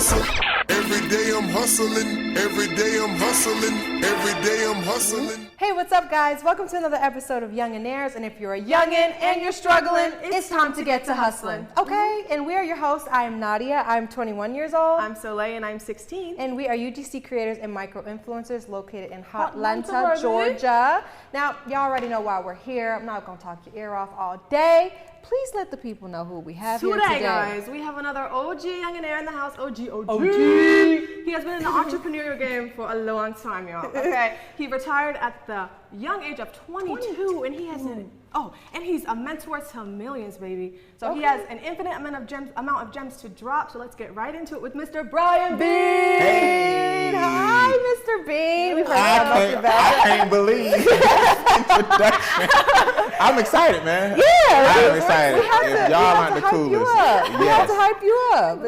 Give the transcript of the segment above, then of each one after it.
hustle. Every day I'm hustling. Every day I'm hustling. Every day I'm hustling. Hey, what's up, guys? Welcome to another episode of Youngnaires. And if you're a youngin' and you're struggling, it's time to get to hustling. Okay? And we are your hosts. I am Nadia. I'm 21 years old. I'm Soleil, and I'm 16. And we are UGC creators and micro-influencers located in Atlanta, Georgia. Now, y'all already know why we're here. I'm not going to talk your ear off all day. Please let the people know who we have here today. Guys, we have another OG Youngnaire in the house. OG. He has been in the entrepreneurial game for a long time, y'all. Okay? He retired at the young age of 22. And he has and he's a mentor to millions, baby. So he has an infinite amount of gems to drop. So let's get right into it with Mr. Brian Bean. Hey. Hi, Mr. Bean. We've heard I can't believe this introduction. I'm excited, man. Yeah, I'm excited. If y'all aren't the coolest, we have to hype you up.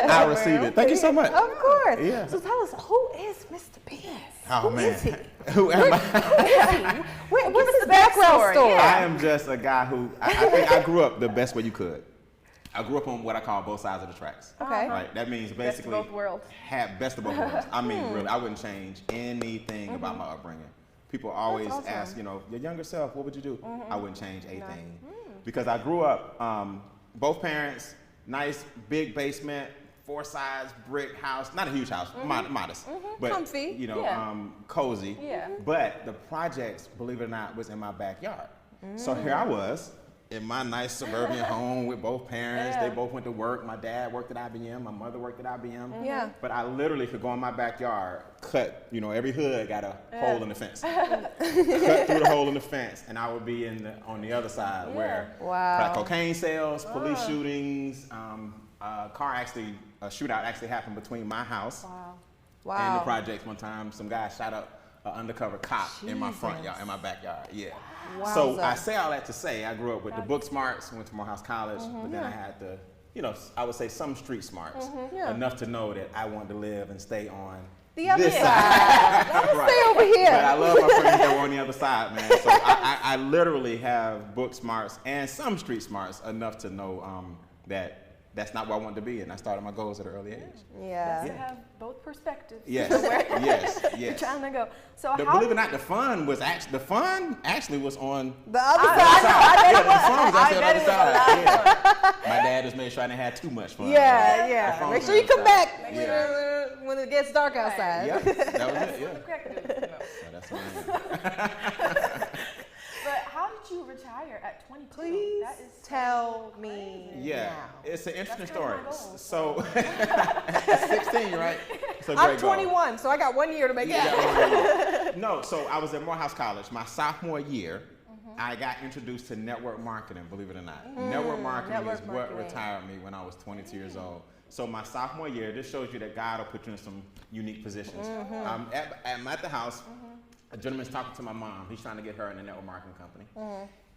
I receive it. Thank you so much. Of course. Yeah. So tell us, who is Mr. Bean? Oh, Who man. is he? Who am I? Who is he? What's his background story? I am just a guy who, I think I grew up the best way you could. I grew up on what I call both sides of the tracks. Okay. Right? That means basically best of both worlds. Best of both worlds. I mean, really, I wouldn't change anything about my upbringing. People always ask, your younger self, what would you do? I wouldn't change a thing. Because I grew up, both parents, nice big basement, 4 sides, brick house, not a huge house, modest, but comfy, cozy. Yeah. But the projects, believe it or not, was in my backyard. So here I was in my nice suburban home with both parents. They both went to work. My dad worked at IBM. My mother worked at IBM. Yeah. But I literally could go in my backyard, cut, every hood got a hole in the fence. Cut through the hole in the fence, and I would be on the other side where crack cocaine sales, police shootings, a shootout actually happened between my house and the projects one time. Some guy shot up an undercover cop in my front yard, in my backyard. Yeah. Wow. So I say all that to say I grew up with the book smarts, went to Morehouse College, but then I had the, I would say some street smarts, enough to know that I wanted to live and stay on the other this side. Stay over here. But I love my friends that were on the other side, man. So I literally have book smarts and some street smarts enough to know that that's not where I wanted to be, and I started my goals at an early age. Yeah. To have both perspectives. Yes. Yes. You're trying to go. So believe it or not, the fun actually was on the other side. The fun was actually on the other side. Yeah. My dad just made sure I didn't have too much fun. Yeah. Make sure you come back when it gets dark outside. Yeah, that was it. Yeah. So that's what But how did you retire at 22? Please tell me. Yeah, now. it's an interesting story. So, at 16, right? So I'm 21, so I got 1 year to make it. No, so I was at Morehouse College. My sophomore year, I got introduced to network marketing, believe it or not. Network marketing is what retired me when I was 22 years old. So my sophomore year, this shows you that God will put you in some unique positions. I'm at the house. A gentleman's talking to my mom. He's trying to get her in a network marketing company.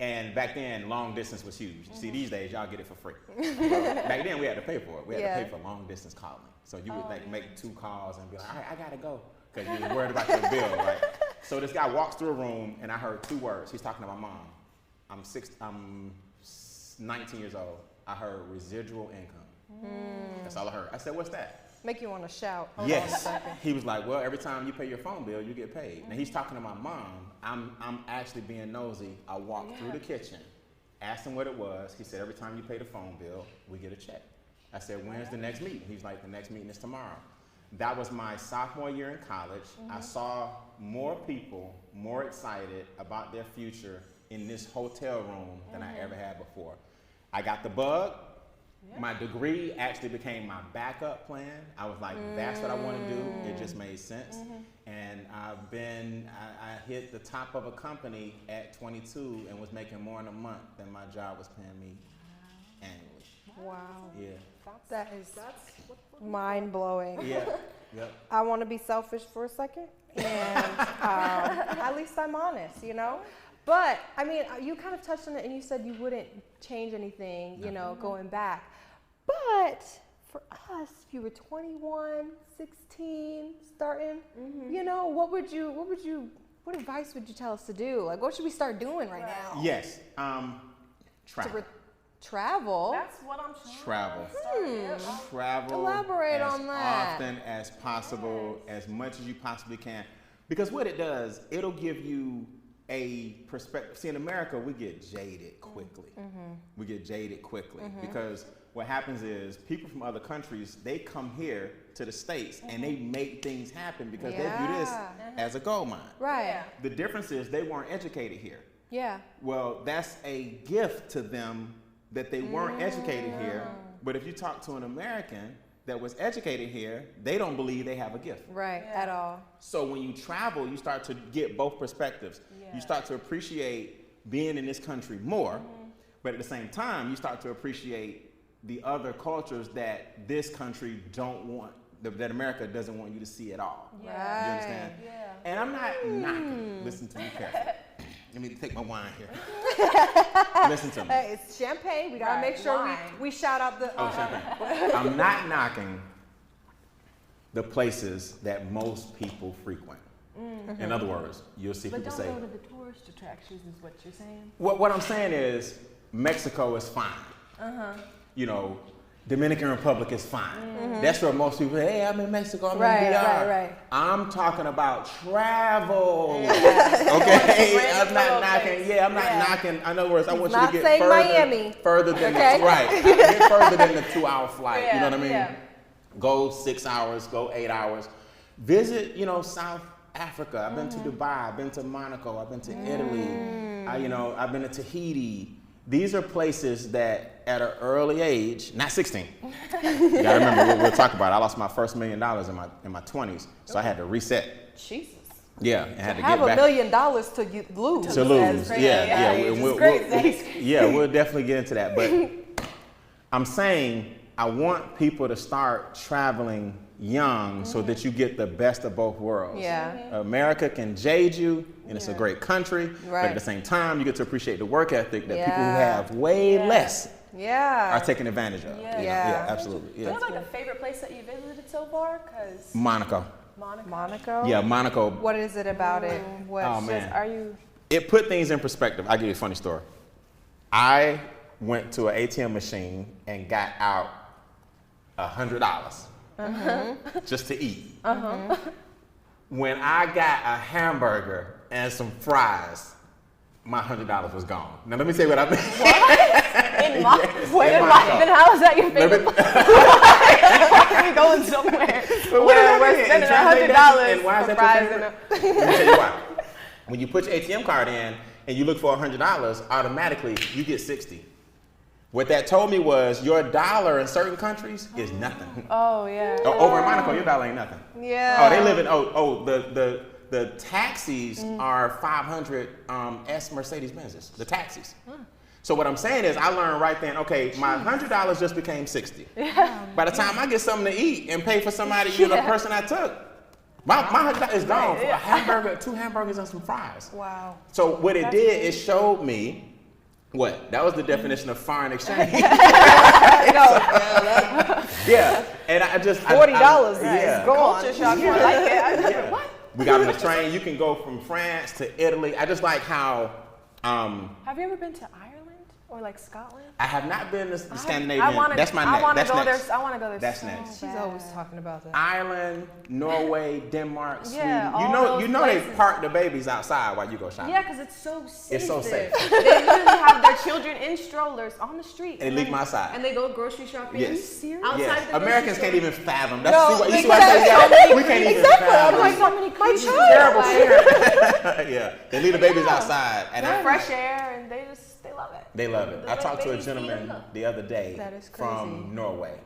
And back then, long distance was huge. See, these days, y'all get it for free. Back then, we had to pay for it. We had to pay for long distance calling. So you would make 2 calls and be like, all right, I gotta go. Because you were worried about your bill, right? So this guy walks through a room and I heard 2 words. He's talking to my mom. I'm 19 years old. I heard residual income. That's all I heard. I said, what's that? Make you want to shout. Hold yes. on a second. He was like, well, every time you pay your phone bill, you get paid. Now he's talking to my mom. I'm actually being nosy. I walked through the kitchen, asked him what it was. He said, every time you pay the phone bill, we get a check. I said, when's the next meeting? He's like, the next meeting is tomorrow. That was my sophomore year in college. I saw more people more excited about their future in this hotel room than I ever had before. I got the bug. My degree actually became my backup plan. I was like, that's what I want to do. It just made sense. And I hit the top of a company at 22 and was making more in a month than my job was paying me annually. Wow. Yeah. That's mind blowing. Yeah. Yep. I want to be selfish for a second, and at least I'm honest, But I mean, you kind of touched on it, and you said you wouldn't change anything, going back. But for us, if you were 21, 16, starting, what advice would you tell us to do? Like, what should we start doing right now? Yes. Travel. Travel. That's what I'm trying Travel. to start. Travel Elaborate as on that. often as possible, as much as you possibly can. Because what it does, it'll give you a perspective. See, in America, we get jaded quickly. We get jaded quickly because what happens is people from other countries, they come here to the States and they make things happen because they view this as a gold mine. Right. Yeah. The difference is they weren't educated here. Yeah. Well, that's a gift to them that they weren't educated here. But if you talk to an American that was educated here, they don't believe they have a gift. Right. At all. So when you travel, you start to get both perspectives. You start to appreciate being in this country more, but at the same time, you start to appreciate the other cultures that this country don't want, that America doesn't want you to see at all. Right. You understand? Yeah. And I'm not knocking. Listen to me carefully. Let me take my wine here. Listen to me. Hey, it's champagne. We gotta Right, make sure wine. we shout out the. Oh, champagne. I'm not knocking the places that most people frequent. In other words, you'll see But people don't say, go to the tourist attractions is what you're saying? what I'm saying is Mexico is fine. You know, Dominican Republic is fine. That's where most people, hey, I'm in Mexico, I'm Right, in DR. right. I'm talking about travel. Okay? I'm not knocking, I'm not knocking. In other words, I want you not to get saying further, Miami. further than Okay. get further than the 2-hour flight. You know what I mean? Yeah. Go 6 hours, go 8 hours. Visit, South Africa. I've been to Dubai. I've been to Monaco. I've been to Italy. I've been to Tahiti. These are places that at an early age, not 16. You gotta remember what we'll talk about. I lost my first $1 million in my 20s, so I had to reset. Jesus. Yeah, and had to Have get back. $1 million to lose. To lose. That's Yeah. crazy. We'll definitely get into that. But I'm saying I want people to start traveling young so that you get the best of both worlds. Yeah. America can jade you, and it's a great country, but Right. at the same time, you get to appreciate the work ethic that people who Yeah. have way less Yeah. are taking advantage of. Yeah. Yeah, absolutely. Do you Yeah. have like a favorite place that you visited so far? Because Monaco. Monaco. Yeah, Monaco. What is it about it? What? Oh, man. Are you? It put things in perspective. I'll give you a funny story. I went to an ATM machine and got out $100 just to eat. When I got a hamburger and some fries, my $100 was gone. Now let me tell you what I mean. In Monaco? Monaco. Then how is that your favorite place? Why are we going somewhere where we're spending $100 And why is for that fries your and favorite? Let me tell you why. When you put your ATM card in and you look for $100, automatically you get 60. What that told me was your dollar in certain countries is nothing. Oh yeah. Over in Monaco, your dollar ain't nothing. Yeah. Oh, they live in the taxis are 500 S Mercedes Benzes. The taxis. So what I'm saying is, I learned right then. Okay, my $100 just became 60. By the time I get something to eat and pay for somebody, the person I took, my $100 is gone for a hamburger, 2 hamburgers and some fries. Wow. So what it did, it showed me what? That was the definition of foreign exchange. Yeah, and I just $40 yeah. is gone. Culture shock. I like it. What? We got on the train. You can go from France to Italy. I just like how. Have you ever been to Ireland or like Scotland? I have not been to Scandinavia. I wanna, That's my I next. want to That's go next. there. I want to go there. That's so next. She's bad. always talking about that. Ireland, Norway, Denmark, Yeah, Sweden. all You those know they places. park the babies outside while you go shopping. Yeah, because it's so safe. It's so there. safe. They literally have their children in strollers on the street. And they leave them outside. And they go grocery shopping. Yes. Are you serious? Yes. Outside the Americans grocery can't even fathom. That's No, you see what I say? We can't even Exactly. I'm fathom. like, so many my creatures. child. Terrible parent. Yeah, they leave the babies outside, and store. Fresh air, and they love it. they love it. I talked to a babies eat gentleman them. the other day That is crazy. from Norway,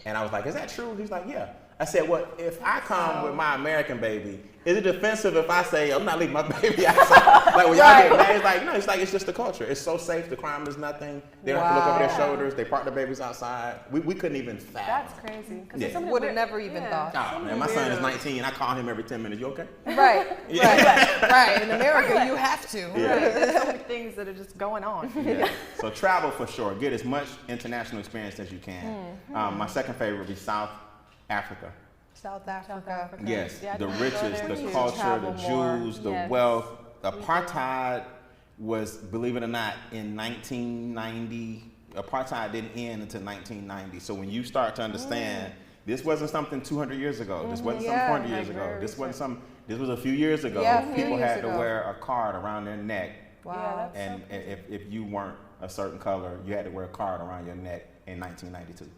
and I was like, "Is that true?" He's like, "Yeah." I said, "Well, if I come with my American baby, is it offensive if I say I'm not leaving my baby outside?" Like when y'all get mad, it's like, no, it's just the culture. It's so safe. The crime is nothing. They don't have to look over their shoulders. They park their babies outside. We couldn't even fathom. That's crazy. 'Cause Yeah. it's something Would have weird. never even thought. Oh man, my son is 19. I call him every 10 minutes. You okay? Right. Right. In America, you have to. Right. There's so many things that are just going on. Yeah. So travel for sure. Get as much international experience as you can. My second favorite would be South Africa. South Africa. Yes, Yeah, I the wanna go riches, there the too. culture, Travel the more. Jews, the Yes. wealth. Apartheid was, believe it or not, in 1990 apartheid didn't end until 1990. So when you start to understand, this wasn't something 200 years ago. This wasn't some 400 years ago. This wasn't some. This was a few years ago. Yeah, a few People years had to ago. wear a card around their neck, Wow. and if you weren't a certain color, you had to wear a card around your neck in 1992.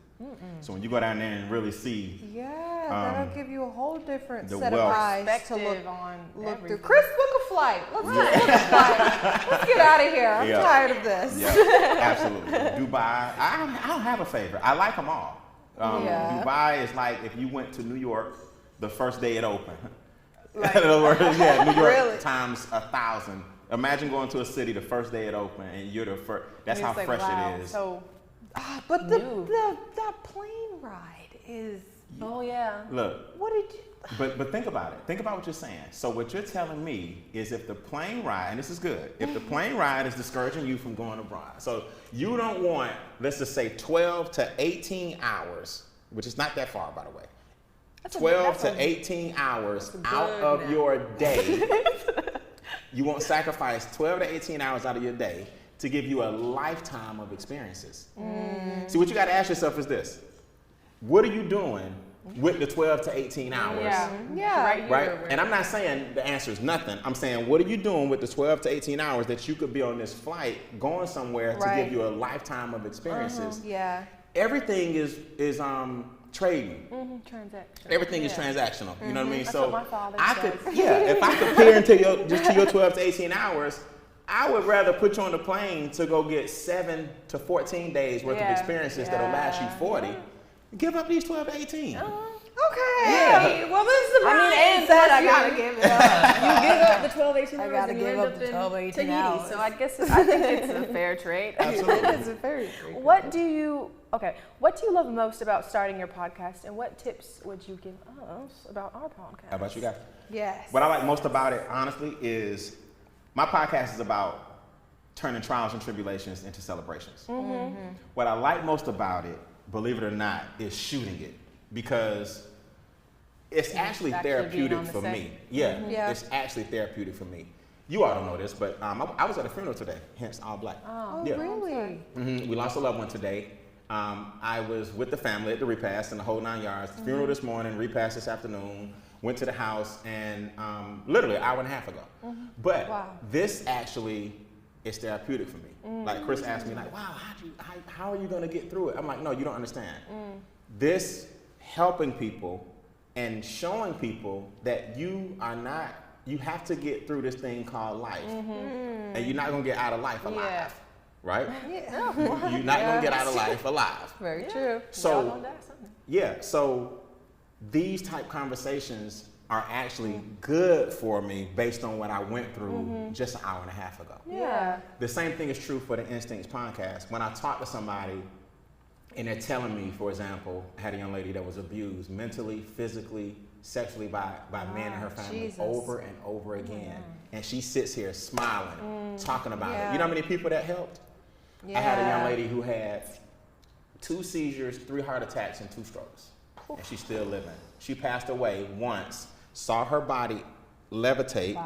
So when you go down there and really see, Yeah, that'll give you a whole different the set of wealth. eyes to Perspective look on through. everything. Chris, book a flight. Let's book a flight. Let's get out of here. I'm Yeah. tired of this. yeah, absolutely. Dubai, I don't have a favorite. I like them all. Yeah. Dubai is like if you went to New York the first day it opened. In other words, yeah, New York Really? times 1,000. Imagine going to a city the first day it opened and you're the first. That's It's how like, fresh wow, it is. So, But New. that plane ride is. oh yeah. Look, What did you? but think about it. Think about what you're saying. So what you're telling me is if the plane ride, and this is good, if the plane ride is discouraging you from going abroad, so you don't want, let's just say 12 to 18 hours, which is not that far, by the way. 12 to 18 hours out of your day. You won't sacrifice 12 to 18 hours out of your day to give you a lifetime of experiences. See, what you got to ask yourself is this. What are you doing with the 12 to 18 hours? Yeah. Right. Right? Here, And I'm not saying the answer is nothing. I'm saying, what are you doing with the 12 to 18 hours that you could be on this flight going somewhere to Right. give you a lifetime of experiences? Yeah. Everything is trading. transaction. Everything is transactional. You know what I mean? That's So what my father I says. could, if I compare into your 12 to 18 hours, I would rather put you on the plane to go get 7 to 14 days worth of Yeah. experiences that'll last you 40. Give up these 12 to 18. Okay. Yeah. Well, this is the I mean, and mindset plus I you- gotta give it up. You give up the 12, 18 I hours gotta and you give end up up the in 12, 18 Tahiti. hours. So I think it's a fair trade. Absolutely. It's a very What do you love most about starting your podcast, and what tips would you give us about our podcast? How about you guys? Yes. What I like most about it, honestly, is my podcast is about turning trials and tribulations into celebrations. What I like most about it, believe it or not, is shooting it because it's actually actually being therapeutic on the for set. me. Yeah, Yeah. it's actually therapeutic for me. You all don't know this, but I was at a funeral today, hence all black. Oh, Yeah. really? We lost a loved one today. I was with the family at the repast and the whole 9 yards. Funeral this morning, repast this afternoon. Went to the house and literally an hour and a half ago. But Wow. this actually is therapeutic for me. Like Chris asked me, like, "Wow, how are you going to get through it?" I'm like, "No, you don't understand. This helping people and showing people that you are not. You have to get through this thing called life, and you're not going to get out of life alive." Yeah. Right? Yeah. You're not gonna get out of life alive. Very true. Y'all So gonna die someday. yeah, so these type conversations are actually good for me based on what I went through just an hour and a half ago. Yeah. The same thing is true for the Instincts podcast. When I talk to somebody and they're telling me, for example, I had a young lady that was abused mentally, physically, sexually by men in her family Jesus. over and over again. And she sits here smiling, talking about it. Yeah. You know how many people that helped? Yeah. I had a young lady who had 2 seizures, 3 heart attacks, and 2 strokes. And she's still living. She passed away once, saw her body levitate,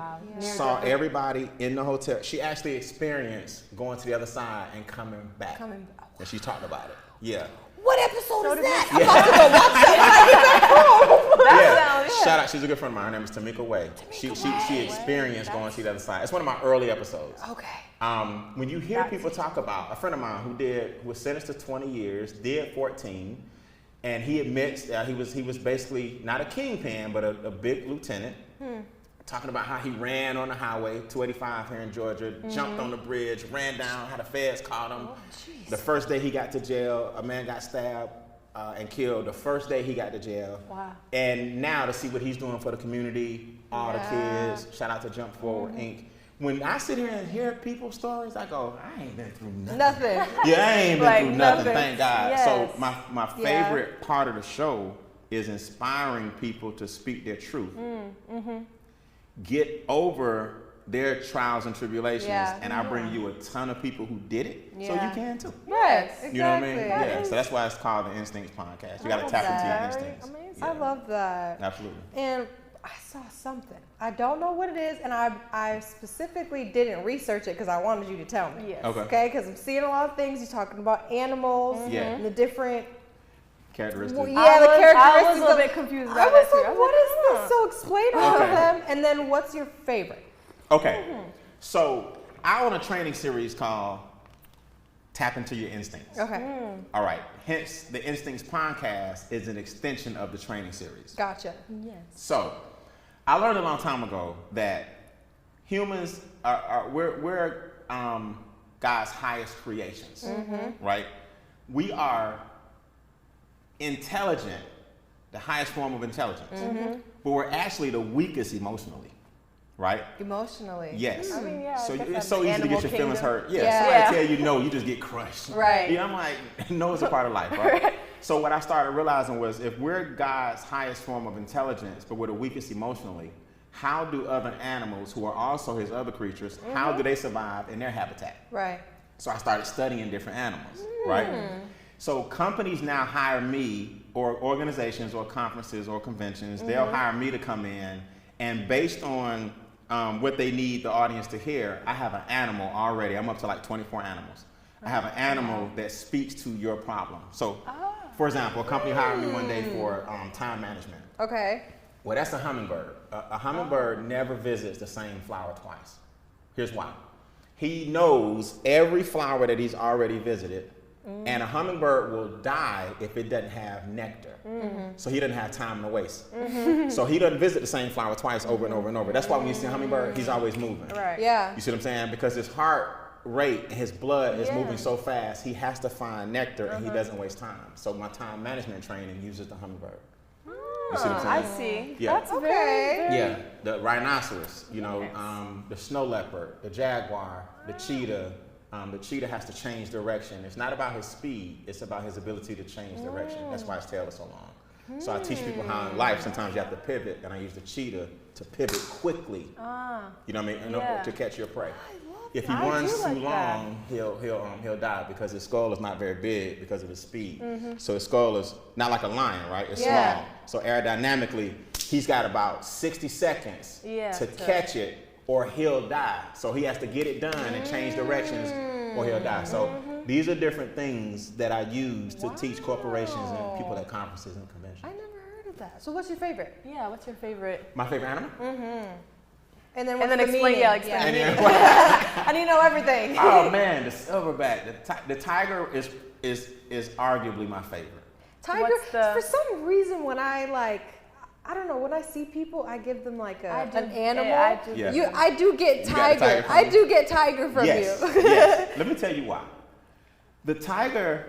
saw everybody in the hotel. She actually experienced going to the other side and coming back. Coming back. And she talked about it. Yeah. What episode is that? Yeah. Shout out. She's a good friend of mine. Her name is Tamika Way. She experienced going to the other side. It's one of my early episodes. Okay. When you hear people talk about a friend of mine who was sentenced to 20 years, did 14, and he admits he was basically not a kingpin, but a big lieutenant. Talking about how he ran on the highway, 285 here in Georgia, jumped on the bridge, ran down, how the feds caught him. The first day he got to jail, a man got stabbed and killed. The first day he got to jail. Wow. And now to see what he's doing for the community, all the kids, shout out to Jump Forward Inc. When I sit here and hear people's stories, I go, I ain't been through nothing. Nothing. Yeah, I ain't been Like through nothing, nothing. thank God. Yes. So my favorite part of the show is inspiring people to speak their truth. Get over their trials and tribulations, Yeah. and I bring you a ton of people who did it, so you Yeah. can too. Yes. Exactly. You know what I mean? Yeah. So that's why it's called the Instincts podcast. You got to love tap into your that. instincts. Amazing. I love that. Absolutely. And I saw something. I don't know what it is, and I specifically didn't research it because I wanted you to tell me. Yes. Okay, because I'm seeing a lot of things. You're talking about animals Yeah. and the different Characteristics. well, I yeah, the was characteristics. a little of- bit confused I about was that too. like, what is this? So explain all Okay. of them, and then what's your favorite? Okay, so I own a training series called Tap Into Your Instincts. Okay, All right, hence the Instincts podcast is an extension of the training series. gotcha. So I learned a long time ago that humans we're God's highest creations, right? We are intelligent, the highest form of intelligence, but we're actually the weakest emotionally, right? Emotionally. Yes. I mean, yeah, I So guess it's that's so the easy to get animal your feelings kingdom. hurt. Yeah. Yeah. Somebody Yeah. tell you no, you just get crushed. Right. You know, I'm like, no, it's a part of life, right? So what I started realizing was if we're God's highest form of intelligence, but we're the weakest emotionally, how do other animals who are also his other creatures, how do they survive in their habitat? Right. So I started studying different animals, right? So companies now hire me, or organizations or conferences or conventions, they'll hire me to come in, and based on what they need the audience to hear, I have an animal already. I'm up to like 24 animals. I have an animal that speaks to your problem. So, for example, a company hired me one day for time management. Okay. Well, that's a hummingbird. A hummingbird never visits the same flower twice. Here's why. He knows every flower that he's already visited, and a hummingbird will die if it doesn't have nectar. So he doesn't have time to waste. So he doesn't visit the same flower twice over and over and over. That's why when you see a hummingbird, he's always moving. Right. Yeah. You see what I'm saying? Because his heart rate and his blood is moving so fast, he has to find nectar and he doesn't waste time. So my time management training uses the hummingbird. You see what I'm I saying? see. Yeah. That's Okay. very Yeah, the rhinoceros, you know, the snow leopard, the jaguar, the cheetah. The cheetah has to change direction. It's not about his speed, it's about his ability to change direction. That's why his tail is so long. So I teach people how in life sometimes you have to pivot, and I use the cheetah to pivot quickly. You know what I mean? In order to catch your prey. If he I runs do too like that. long, he'll die because his skull is not very big because of his speed. So his skull is not like a lion, right? It's Yeah. small. So aerodynamically, he's got about 60 seconds to catch it, or he'll die. So he has to get it done and change directions, or he'll die. So these are different things that I use to teach corporations and people at conferences and conventions. I never heard of that. So what's your favorite? Yeah, what's your favorite? My favorite animal? And then And then the explain- meaning? yeah, explain the And meaning. I need to know everything. Oh man, the silverback. The tiger is arguably my favorite. Tiger. What's the- For some reason, when I don't know, when I see people, I give them like I do- an animal. yeah, I do. Yeah. I do get You got the tiger. tiger from I me? do get tiger from Yes, you. yes. Let me tell you why. The tiger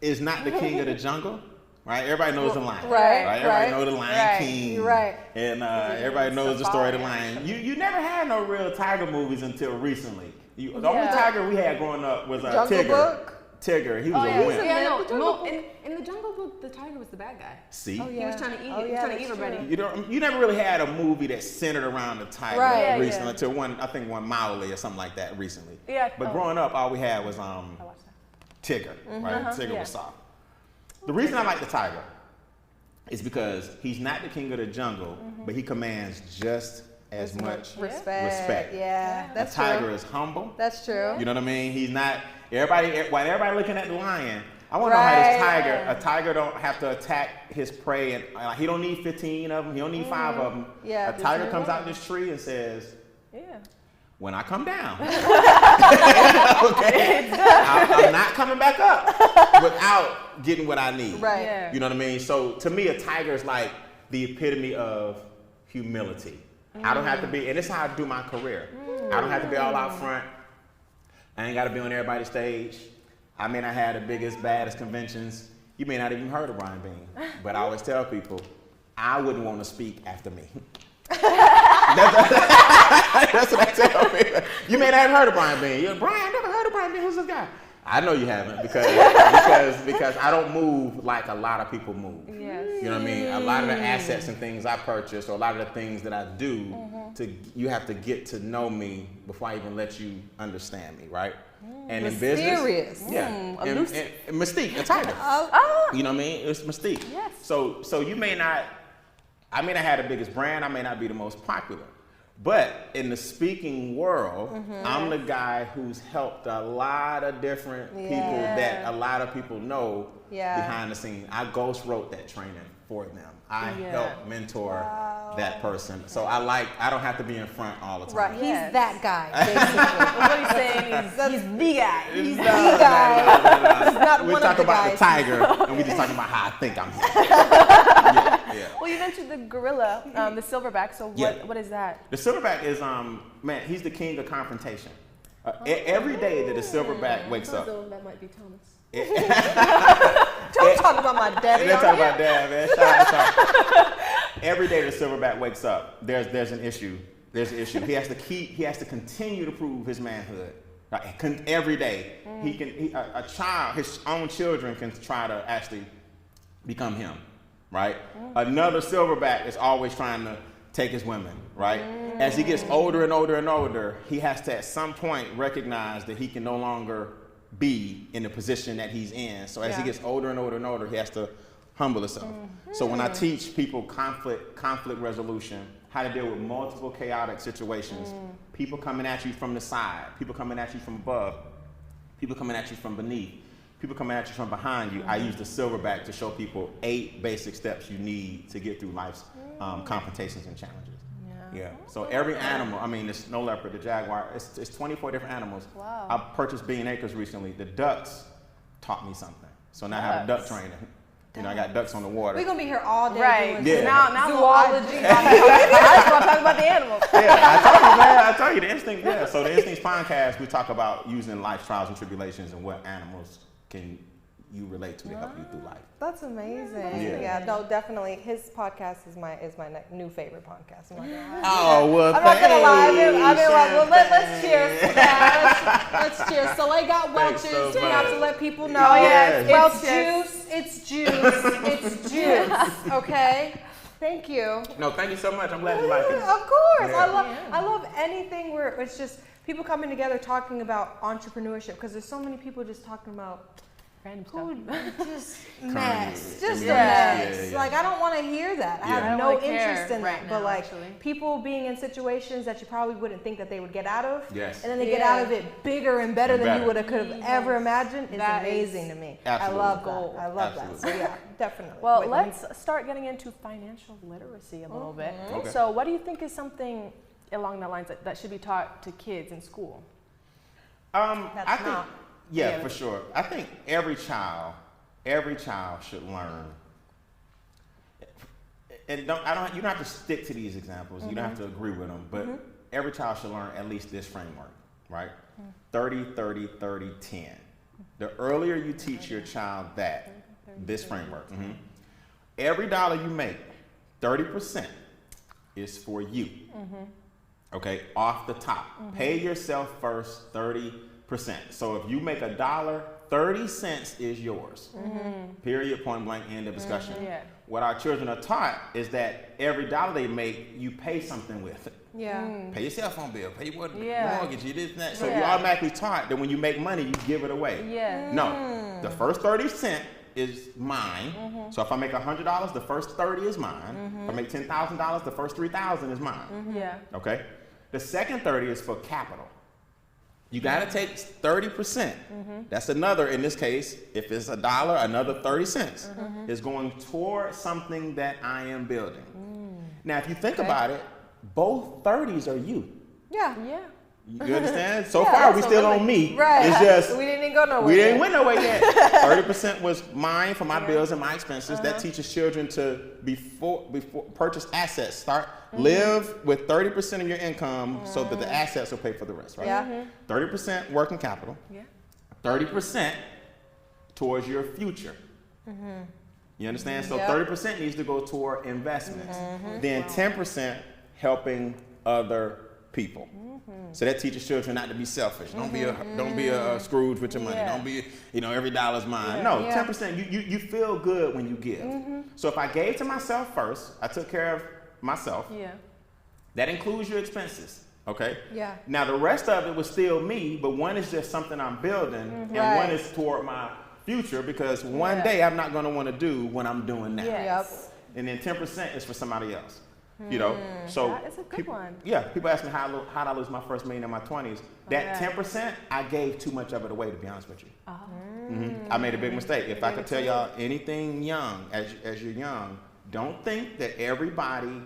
is not the king of the jungle, right? Everybody knows the lion, Right, Everybody right. knows the Lion Right, King, right. And everybody knows the story of the safari. lion. You never had no real tiger movies until recently. The only Yeah. tiger we had growing up was Jungle Tigger. Book? Tigger, he was Oh, a yeah, wimp. yeah, The no, Jungle no. Book. In the Jungle Book, the tiger was the bad guy. See, Oh, He yeah. was trying to eat Oh, it. He yeah, was trying to eat that's everybody. true. you never really had a movie that centered around the tiger Right. Yeah, recently yeah. until one Mowgli or something like that recently. Yeah, But oh. growing up, all we had was I watched that. Tigger, right? Tigger yeah. was soft. The reason I like the tiger is because he's not the king of the jungle, but he commands just as much Respect. Yeah, The that's tiger true. is humble. That's true. You know what I mean? He's not while everybody looking at the lion. I want to know how Right. a tiger don't have to attack his prey, and he don't need 15 of them. He don't need 5 of them. Yeah, a just tiger need comes one. out this tree and says, Yeah. "When I come down, okay, I'm not coming back up without getting what I need." Right. Yeah. You know what I mean? So to me, a tiger is like the epitome of humility. I don't have to be, and this is how I do my career. I don't have to be all out front. I ain't got to be on everybody's stage. I may not have the biggest, baddest conventions. You may not even heard of Brian Bean, but I always tell people, I wouldn't want to speak after me. That's what I tell people. You may not have heard of Brian Bean. You're like, Brian, I never heard of Brian Bean. Who's this guy? I know you haven't because I don't move like a lot of people move. Yes. You know what I mean? A lot of the assets and things I purchase, or a lot of the things that I do, you have to get to know me before I even let you understand me, right? And in Mysterious. business, yeah, and Mystique, a tiger. Oh. You know what I mean? It's Mystique. Yes. So you may not. I may not have the biggest brand, I may not be the most popular, but in the speaking world, I'm the guy who's helped a lot of different people that a lot of people know behind the scenes. I ghost wrote that training for them. I helped mentor that person. So I don't have to be in front all the time. Right, he's that guy, basically. What he's saying is he's the guy. He's the guy. He's not We one talk of the about guys. the tiger, and we just talking about how I think I'm here. Yeah. Well, you mentioned the gorilla, the silverback. So what is that? The silverback is, man, he's the king of confrontation. Every day that the silverback wakes up. That might be Thomas. Don't talk about my daddy. Don't talk about dad, man. Shout. Every day the silverback wakes up, there's an issue. There's an issue. He has to continue to prove his manhood. Every day, his own children can try to actually become him, right? Another silverback is always trying to take his women, right? As he gets older and older and older, he has to at some point recognize that he can no longer be in the position that he's in. So as he gets older and older and older, he has to humble himself. So when I teach people conflict resolution, how to deal with multiple chaotic situations, people coming at you from the side, people coming at you from above, people coming at you from beneath, people coming at you from behind you, I use the silverback to show people 8 basic steps you need to get through life's confrontations and challenges. Yeah. So every animal, I mean, the snow leopard, the jaguar, it's 24 different animals. Wow. I purchased Bean Acres recently. The ducks taught me something. So now I have a duck trainer. You know, I got ducks on the water. We're going to be here all day. Right. Doing Now zoology. I just want to talk about the animals. Yeah, I told you, man. I told you the instinct. Yeah. So the Instincts podcast, we talk about using life's trials and tribulations and what animals can you relate to help you through life. That's amazing. Yeah. Yeah, no, definitely. His podcast is my new favorite podcast. I'm not gonna lie. Oh, well, I'm not gonna lie. I've been like, well, thanks, let's cheers to that. Let's cheers. So I got Thanks Welch's. so We have to much. let people know. Oh, yeah, Welch it's juice. It's juice. It's juice. Okay. Thank you. No, thank you so much. I'm glad you like it. Of course. Yeah. I love anything where it's just people coming together talking about entrepreneurship, because there's so many people just talking about Random stuff. just mess. Just a Yeah, mess. yeah. Like, I don't want to hear that. I Yeah. have I don't no really care interest in right that. But now, like actually. people being in situations that you probably wouldn't think that they would get out of. Yes. And then they get out of it bigger and better than you could have ever imagined. It's That amazing is to me. absolutely I love gold. that. I love that. Absolutely. So yeah, definitely. Well, Wait, let's start getting into financial literacy a little bit. Okay. So what do you think is something along that lines that should be taught to kids in school? I think, not. yeah, for sure. I think every child should learn. And you don't have to stick to these examples. You don't have to agree with them, but every child should learn at least this framework, right? 30, 30, 30, 10. The earlier you teach your child this framework, every dollar you make, 30% is for you. Okay, off the top. Pay yourself first 30%. So if you make $1, 30 cents is yours. Period, point blank, end of discussion. Yeah. What our children are taught is that every dollar they make, you pay something with it. Yeah. Pay your cell phone bill, pay your Yeah. mortgage, you this and that. So Yeah. you're automatically taught that when you make money, you give it away. Yeah. No, the first 30 cents is mine. So if I make $100, the first 30 is mine. If I make $10,000, the first 3,000 is mine. Yeah. Okay? The second 30 is for capital. You got to take 30%. That's another, in this case, if it's $1, another 30 cents is going toward something that I am building. Now, if you think about it, both 30s are you. Yeah. Yeah. You understand? So far, we still on me. Right. It's just, we didn't go nowhere. we didn't win nowhere yet. 30% was mine for my bills and my expenses. That teaches children to before purchase assets. Live with 30% of your income so that the assets will pay for the rest, right? Yeah. 30% working capital. Yeah. 30% towards your future. You understand? So Yep. 30% needs to go toward investments. Then 10% helping other people. So that teaches children not to be selfish. Don't be a Scrooge with your money. Yeah. Don't be, every dollar's mine. No, Yeah. 10%. You feel good when you give. So if I gave to myself first, I took care of myself. Yeah. That includes your expenses. Okay. Yeah. Now the rest of it was still me, but one is just something I'm building, and Right. one is toward my future because one day I'm not going to want to do what I'm doing now. Yes. and then 10% is for somebody else. You know, so That is a good one. Yeah, people ask me how did I lose my first million in my 20s. That 10%, I gave too much of it away, to be honest with you. I made a big mistake. If I could tell y'all anything young, as you're young, don't think that everybody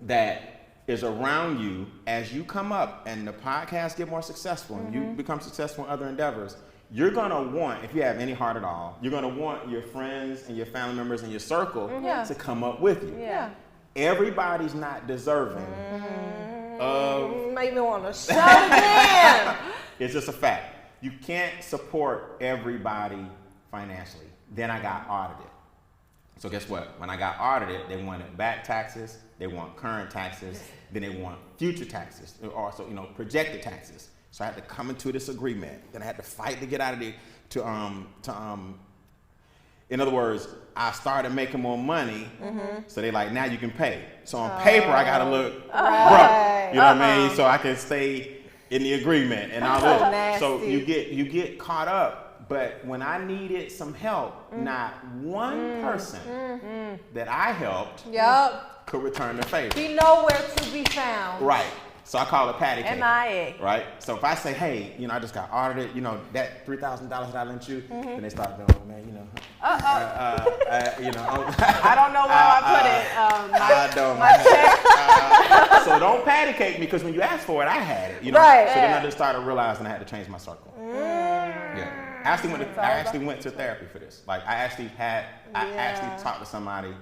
that is around you as you come up and the podcast get more successful and you become successful in other endeavors, you're gonna want, if you have any heart at all, you're gonna want your friends and your family members and your circle to come up with you. Yeah. Everybody's not deserving of. Made me want to shout again. It's just a fact. You can't support everybody financially. Then I got audited. So guess what? When I got audited, they wanted back taxes, they want current taxes, then they want future taxes, also projected taxes. So I had to come into this agreement. Then I had to fight to get out of the in other words, I started making more money, so they like, now you can pay. So on paper, I gotta look broke. You know what I mean? So I can stay in the agreement and all that. So you get caught up. But when I needed some help, not one person that I helped could return the favor. Be nowhere to be found. Right. So I call it patty cake. MIA. Right? So if I say, hey, I just got audited, that $3,000 that I lent you, then they start going, man, I don't know where I put it. My check. So don't patty cake me, because when you asked for it, I had it. Right. So then I just started realizing I had to change my circle. Yeah. I actually went to therapy for this. Like I actually talked to somebody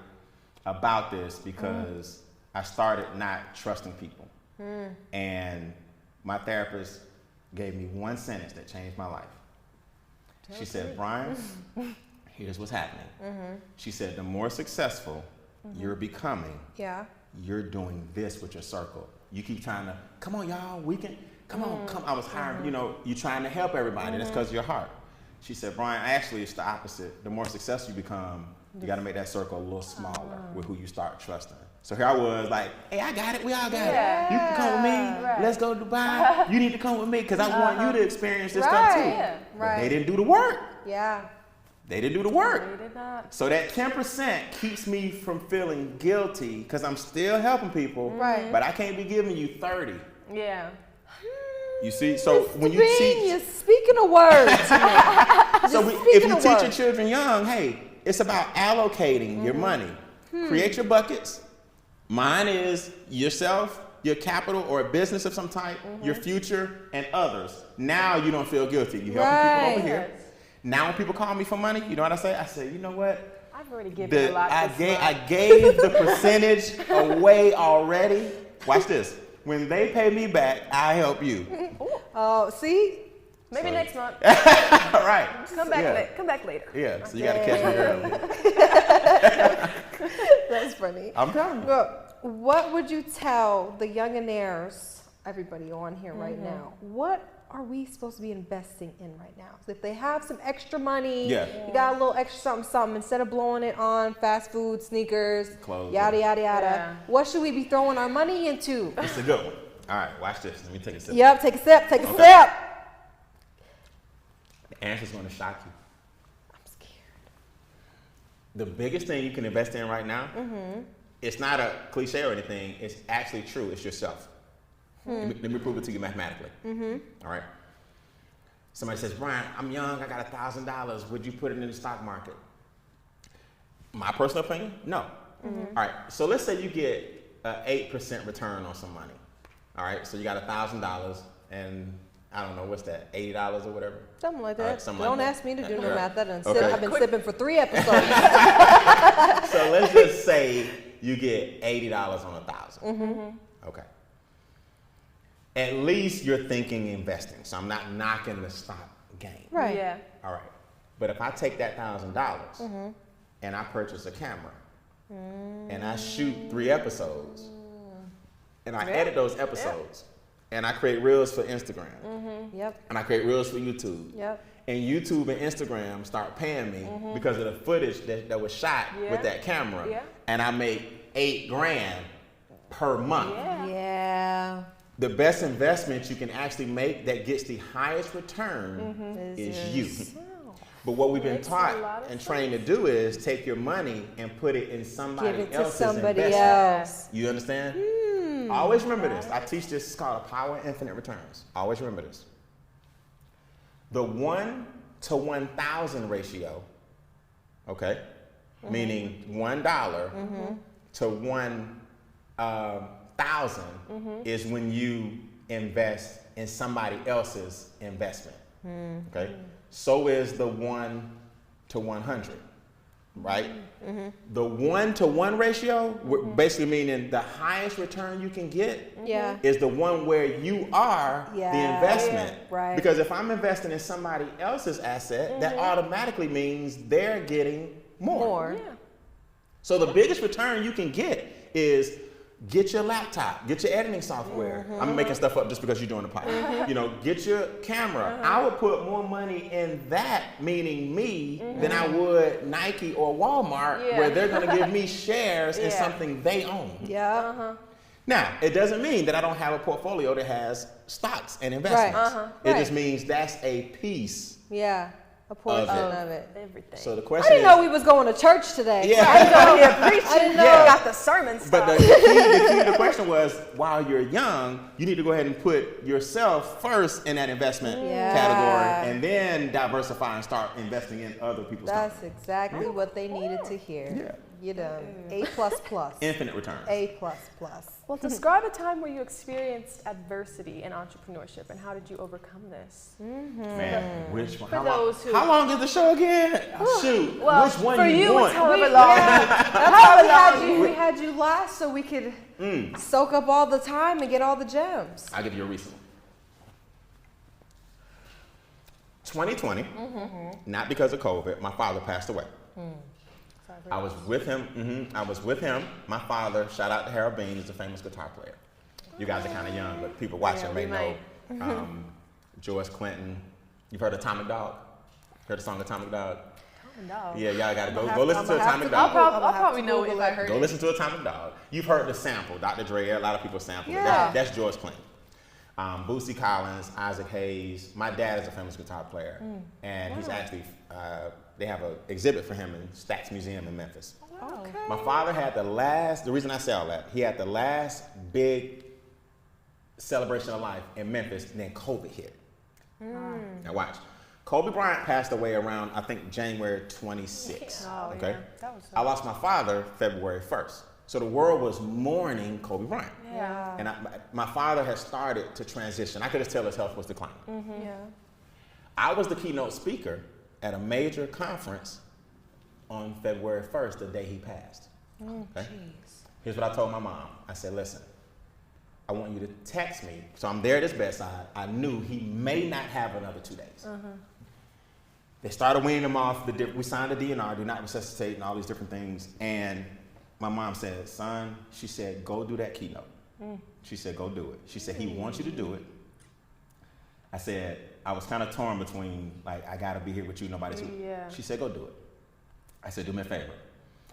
about this because I started not trusting people. And my therapist gave me one sentence that changed my life. She said, Brian, here's what's happening. She said, the more successful you're becoming, you're doing this with your circle. You keep trying to, come on, y'all, we can, come on. I was hiring, you're trying to help everybody. That's because of your heart. She said, Brian, actually, it's the opposite. The more successful you become, you got to make that circle a little smaller with who you start trusting. So here I was like, hey, I got it. We all got it. You can come with me. Right. Let's go to Dubai. You need to come with me because I want you to experience this stuff too. Yeah. But they didn't do the work. Yeah. They didn't do the work. They did not. So that 10% keeps me from feeling guilty because I'm still helping people. Right. But I can't be giving you 30. Yeah. You see? So when you teach. You're speaking a word to me. So if you teach your children young, hey, it's about allocating your money. Create your buckets. Mine is yourself, your capital or a business of some type, your future, and others. Now you don't feel guilty. You helping people over here. Now when people call me for money, you know what I say? I say, you know what? I've already given a lot. I gave the percentage away already. Watch this. When they pay me back, I help you. Oh, see? Maybe next month. All right. Come back later. Yeah, so you got to catch me early. That's funny. I'm telling you. But what would you tell the Youngnaires, everybody on here right now, what are we supposed to be investing in right now? So if they have some extra money, you got a little extra something, instead of blowing it on fast food, sneakers, clothes, yada, yada, yada, what should we be throwing our money into? It's a good one. All right, watch this. Let me take a sip. Yep, take a sip, take a sip. The answer's going to shock you. I'm scared. The biggest thing you can invest in right now, it's not a cliche or anything. It's actually true. It's yourself. Let me prove it to you mathematically. All right. Somebody says, Brian, I'm young. I got $1,000. Would you put it in the stock market? My personal opinion, no. All right. So let's say you get an 8% return on some money. All right. So you got $1,000 and I don't know, what's that, $80 or whatever? Something like that. Right, Don't ask me to do no math. Okay. I've been sipping for 3 episodes. So let's just say you get $80 on 1,000. Okay. At least you're thinking investing. So I'm not knocking the stock game. Right. Yeah. All right. But if I take that $1,000 and I purchase a camera and I shoot 3 episodes and I edit those episodes and I create reels for Instagram and I create reels for YouTube. And YouTube and Instagram start paying me because of the footage that was shot with that camera. And I make $8,000 per month. Yeah. The best investment you can actually make that gets the highest return is you. But what we've been Makes a taught lot of and trained to do is take your money and put it in somebody Give it to else's somebody investment. else. You understand? Always remember this. I teach this, it's called a power of infinite returns. Always remember this. The 1 to 1,000 ratio, okay, meaning $1 to 1,000 is when you invest in somebody else's investment. Okay, so is the 1 to 100, right? The 1 to 1 ratio, basically meaning the highest return you can get is the one where you are the investment. Right. Because if I'm investing in somebody else's asset, that automatically means they're getting more. So the biggest return you can get is get your laptop, get your editing software. I'm making stuff up just because you're doing the podcast. You know, get your camera. I would put more money in that, meaning me, than I would Nike or Walmart, where they're going to give me shares in something they own. Now, it doesn't mean that I don't have a portfolio that has stocks and investments. It just means that's a piece. A portion of it. Everything. So the I question didn't is, know we was going to church today. Yeah. I know you're preaching. I didn't know. You got the sermon stuff. but the key to the question was, while you're young, you need to go ahead and put yourself first in that investment category, and then diversify and start investing in other people's That's companies. exactly what they needed to hear. You done. A++. Infinite returns. A++. Well, describe a time where you experienced adversity in entrepreneurship, and how did you overcome this? Man, which one? For How those long, who- how long is the show again? Shoot, Well, which one for you, want? it's however long. That's why we had you last so we could soak up all the time and get all the gems. I'll give you a recent one. 2020, not because of COVID, my father passed away. I was with him. I was with him. My father, shout out to Harold Bean, is a famous guitar player. You guys are kind of young, but people watching may know George Clinton. You've heard Atomic Dog? Heard the song Atomic Dog? No. Yeah, y'all got to go listen to Atomic I'll Dog. probably know if I heard Go it. listen to Atomic Dog. You've heard the sample, Dr. Dre. A lot of people sample it. That's George Clinton. Bootsy Collins, Isaac Hayes. My dad is a famous guitar player, and he's actually. They have an exhibit for him in Stax Museum in Memphis. My father had the reason I say all that, he had the last big celebration of life in Memphis, and then COVID hit. Now watch. Kobe Bryant passed away around, I think, January 26th. Okay? I lost my father February 1st. So the world was mourning Kobe Bryant. And my father had started to transition. I could just tell his health was declining. I was the keynote speaker at a major conference on February 1st, the day he passed. Okay? Here's what I told my mom. I said, listen, I want you to text me. So I'm there at his bedside. I knew he may not have another 2 days. They started weaning him off. We signed a DNR, do not resuscitate, and all these different things. And my mom said, son, she said, go do that keynote. She said, go do it. She said, he wants you to do it. I said, I was kind of torn between, like, I got to be here with you, nobody's here. She said, go do it. I said, do me a favor.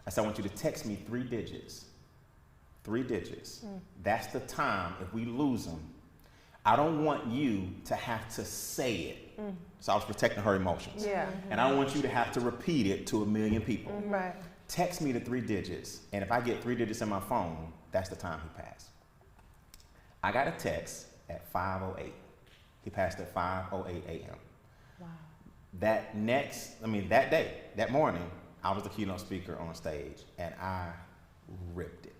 I said, I want you to text me 3 digits. 3 digits. That's the time, if we lose them, I don't want you to have to say it. So I was protecting her emotions. And I don't want you to have to repeat it to 1 million people. Text me the 3 digits, and if I get 3 digits in my phone, that's the time he passed. I got a text at 5:08. He passed at 5:08 a.m. That day, that morning, I was the keynote speaker on stage, and I ripped it.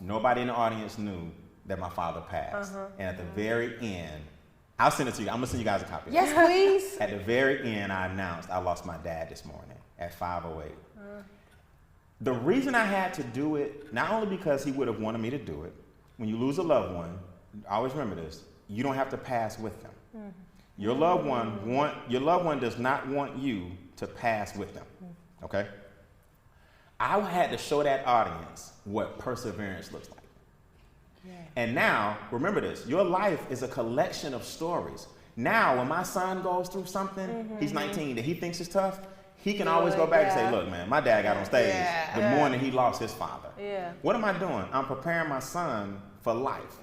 Nobody in the audience knew that my father passed. And at the very end, I'll send it to you. I'm gonna send you guys a copy. Yes, please. At the very end, I announced I lost my dad this morning at 5:08. The reason I had to do it, not only because he would have wanted me to do it, when you lose a loved one, always remember this, you don't have to pass with them. Your loved one does not want you to pass with them, okay? I had to show that audience what perseverance looks like. And now, remember this, your life is a collection of stories. Now, when my son goes through something, he's 19, that he thinks is tough, he can always go back and say, look, man, my dad got on stage the morning he lost his father. What am I doing? I'm preparing my son for life.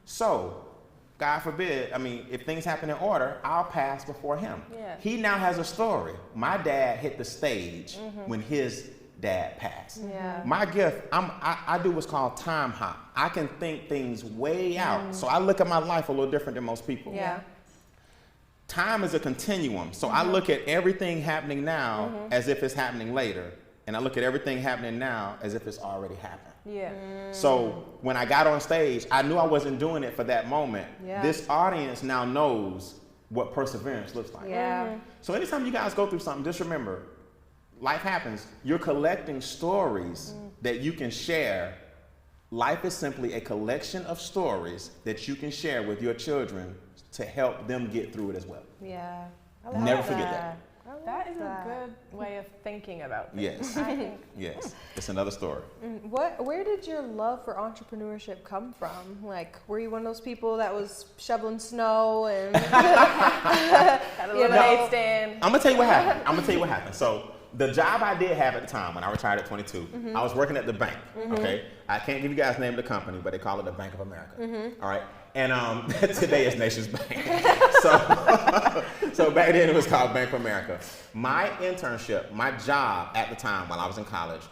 So God forbid, I mean, if things happen in order, I'll pass before him. Yeah. He now has a story. My dad hit the stage when his dad passed. Yeah. My gift, I do what's called time hop. I can think things way out. So I look at my life a little different than most people. Yeah. Time is a continuum. So I look at everything happening now as if it's happening later. And I look at everything happening now as if it's already happened. Yeah. So when I got on stage, I knew I wasn't doing it for that moment. Yeah. This audience now knows what perseverance looks like. Yeah. So anytime you guys go through something, just remember, life happens. You're collecting stories that you can share. Life is simply a collection of stories that you can share with your children to help them get through it as well. Yeah. Never forget that. That is a good way of thinking about things. Yes. I think. Yes. It's another story. Where did your love for entrepreneurship come from? Like, were you one of those people that was shoveling snow and Had a lemonade stand. I'm gonna tell you what happened. So the job I did have at the time when I retired at 22, I was working at the bank. Okay, I can't give you guys the name of the company, but they call it the Bank of America. All right, and today is Nations Bank. So back then it was called Bank of America. My internship, my job at the time while I was in college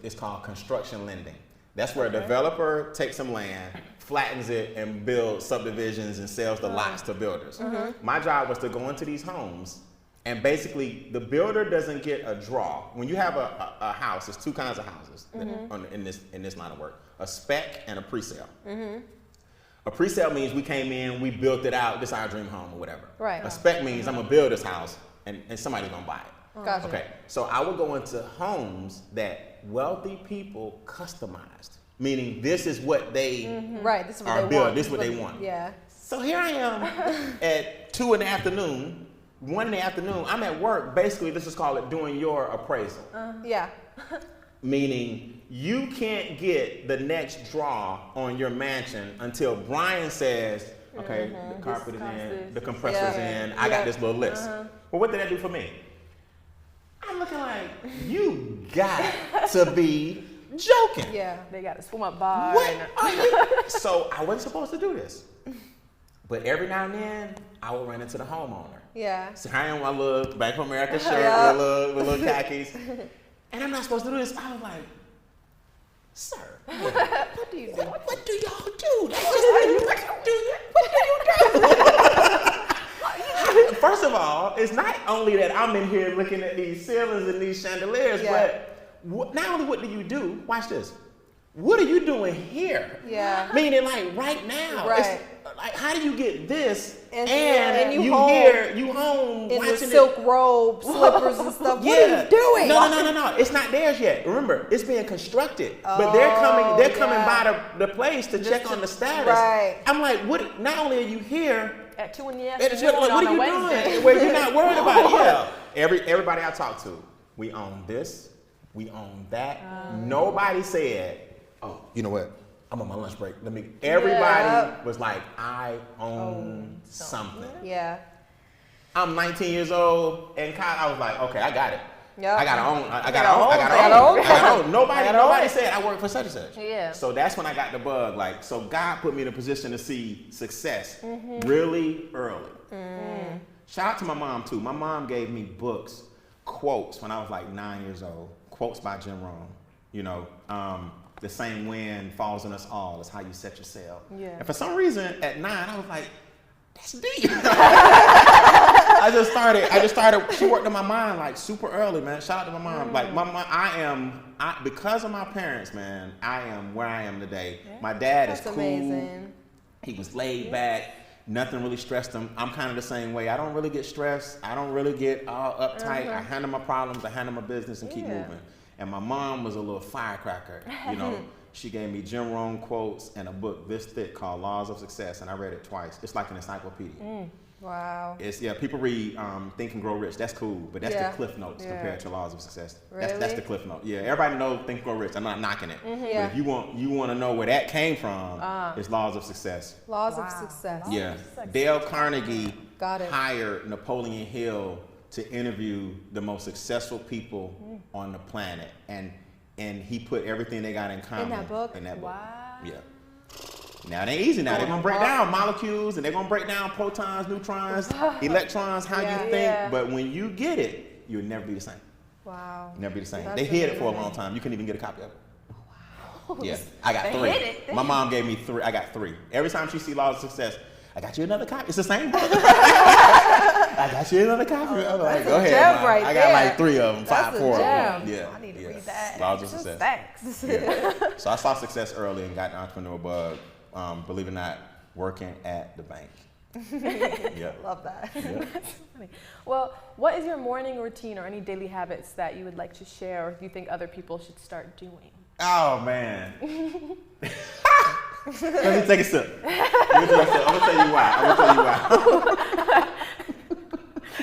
it's called construction lending. That's where a developer takes some land, flattens it, and builds subdivisions and sells the lots to builders. My job was to go into these homes, and basically the builder doesn't get a draw. When you have a house, there's two kinds of houses in this line of work: a spec and a pre-sale. A pre-sale means we came in, we built it out, this is our dream home or whatever. Right. A spec means I'm gonna build this house and somebody's gonna buy it. Gotcha. Okay, so I would go into homes that wealthy people customized, meaning this is what they right? This is what are they built, want. this is what they want. Yeah. So here I am at 2 in the afternoon, 1 in the afternoon, I'm at work, basically let's just call it doing your appraisal. Yeah. Meaning you can't get the next draw on your mansion until Brian says, okay, the carpet is in, the compressor's in, I got this little list. Well, what did that do for me? I'm looking like, you got to be joking. Yeah. They got to swim up bar. What are you? So I wasn't supposed to do this. But every now and then, I would run into the homeowner. Yeah. So I am my little Bank of America shirt with little khakis. And I'm not supposed to do this. I was like, sir, what do you do? What do y'all do? That's just what do you do? First of all, it's not only that I'm in here looking at these ceilings and these chandeliers, but not only what do you do, watch this. What are you doing here? Yeah. Meaning like right now. Right. It's, like, how do you get this And you home in watching the silk robe, slippers and stuff. What are you doing? No. It's not theirs yet. Remember, it's being constructed. But they're coming by the place to check on the status. Right. I'm like, what? Not only are you here, At 2 in the like, afternoon what on are a you Wednesday. doing? Where you're not worried about it. Yeah. Everybody I talk to, we own this, we own that. Nobody said, oh, you know what? I'm on my lunch break. Everybody was like, I own something. Yeah. I'm 19 years old, and I was like, okay, I got it. Yep. I gotta own. Nobody said I work for such and such. Yeah. So that's when I got the bug. Like, so God put me in a position to see success really early. Shout out to my mom too. My mom gave me books, quotes when I was like 9 years old. Quotes by Jim Rohn. You know, the same wind falls on us all. Is how you set your sail. Yeah. And for some reason, at 9, I was like, that's deep. I just started. She worked in my mind like super early, man. Shout out to my mom. Like my mom, because of my parents, man. I am where I am today. Yeah. My dad is cool. Amazing. He was laid back. Nothing really stressed him. I'm kind of the same way. I don't really get stressed. I don't really get all uptight. I handle my problems. I handle my business and keep moving. And my mom was a little firecracker. You know, she gave me Jim Rohn quotes and a book this thick called Laws of Success, and I read it twice. It's like an encyclopedia. Wow. It's people read Think and Grow Rich. That's cool, but that's the cliff notes compared to Laws of Success. Really? That's the cliff note. Yeah, everybody knows Think and Grow Rich. I'm not knocking it. But if you want to know where that came from, it's Laws of Success. Laws of Success. Yeah. Dale Carnegie Got it. hired Napoleon Hill to interview the most successful people on the planet, and he put everything they got in common that book? In that book. Wow. Yeah. Now it ain't easy now. They're gonna break down molecules and they're gonna break down protons, neutrons, electrons, how you think. But when you get it, you'll never be the same. Wow. Never be the same. That's They hid it for a amazing. long time. You couldn't even get a copy of it. Wow. Yeah, I got They 3. hid it. My mom gave me 3. I got 3. Every time she see Laws of Success, I got you another copy. It's the same book. I got you another copy. I'm like, go ahead, gem Mom. right I got there. like 3 of them, That's 4 of a them. gem. Yeah, I need to yeah. read that. Laws of Success. Thanks. Yeah. So I saw success early and got the entrepreneur bug. Believe it or not, working at the bank. Yeah. Love that. Yeah. Funny. Well, what is your morning routine or any daily habits that you would like to share or you think other people should start doing? Oh man. Let me take a sip. I'm gonna tell you why.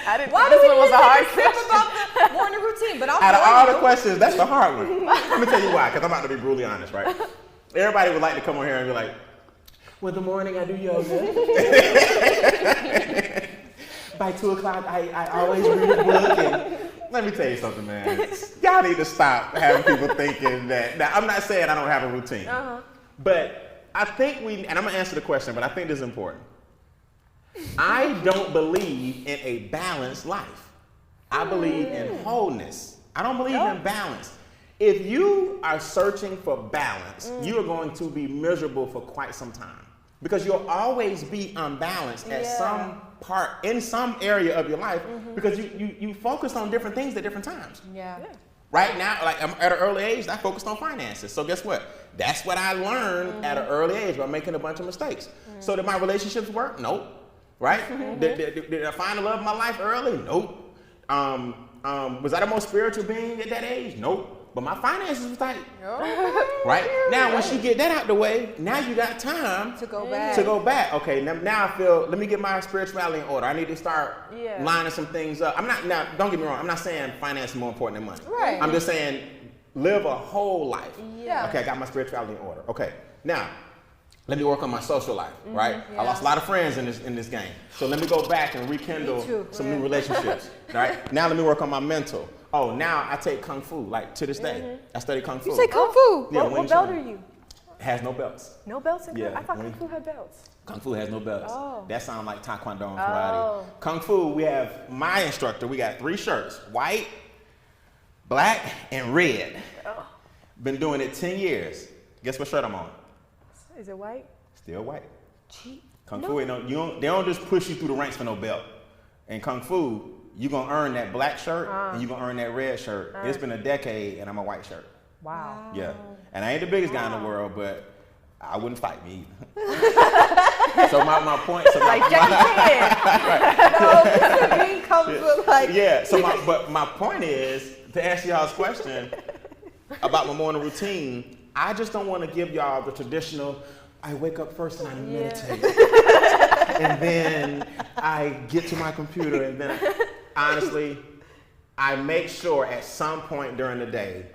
I didn't Why think do this we one was a hard think question. about the morning routine? But I'm Out of all the you. questions, that's the hard one. Let me tell you why, because I'm about to be brutally honest, right? Everybody would like to come on here and be like, well, in the morning I do yoga. By 2 o'clock, I always read a book. And let me tell you something, man. Y'all need to stop having people thinking that. Now, I'm not saying I don't have a routine. But I think and I'm going to answer the question, but I think this is important. I don't believe in a balanced life. I believe in wholeness. I don't believe in balance. If you are searching for balance, you are going to be miserable for quite some time because you'll always be unbalanced at some part, in some area of your life because you focus on different things at different times. Yeah. Right now, like I'm at an early age, I focused on finances. So guess what? That's what I learned at an early age by making a bunch of mistakes. So did my relationships work? Nope. Right? Did I find the love of my life early? Nope. Was I the most spiritual being at that age? Nope. But my finances was tight. Right? Now, once you get that out the way, now you got time To go back. to go back. Okay, now I feel, let me get my spirituality in order. I need to start lining some things up. Now, don't get me wrong, I'm not saying finance is more important than money. Right. I'm just saying live a whole life. Yeah. Okay, I got my spirituality in order. Okay, now, let me work on my social life, right? I lost a lot of friends in this game. So let me go back and rekindle some new relationships, right? Now let me work on my mental. Oh, now I take Kung Fu, like to this day. I study Kung Fu. You say Kung Fu? Yeah, What Wing belt Chun. are you? Has no belts. No belts in Yeah, I thought Wing- Kung Fu had belts. Kung Fu has no belts. Oh. That sounds like Taekwondo and karate. Kung Fu, we have my instructor. We got 3 shirts: white, black, and red. Been doing it 10 years. Guess what shirt I'm on? Is it white? Still white. Cheap. Kung Fu, they don't just push you through the ranks for no belt. In Kung Fu, you're gonna earn that black shirt and you're gonna earn that red shirt. It's been a decade and I'm a white shirt. Wow. Yeah. And I ain't the biggest guy in the world, but I wouldn't fight me either. So my point, Like Jackie Chan. Me comes with like. yeah. So my point is to answer y'all's question about my morning routine. I just don't want to give y'all the traditional. I wake up first and I meditate, and then I get to my computer, and then honestly, I make sure at some point during the day.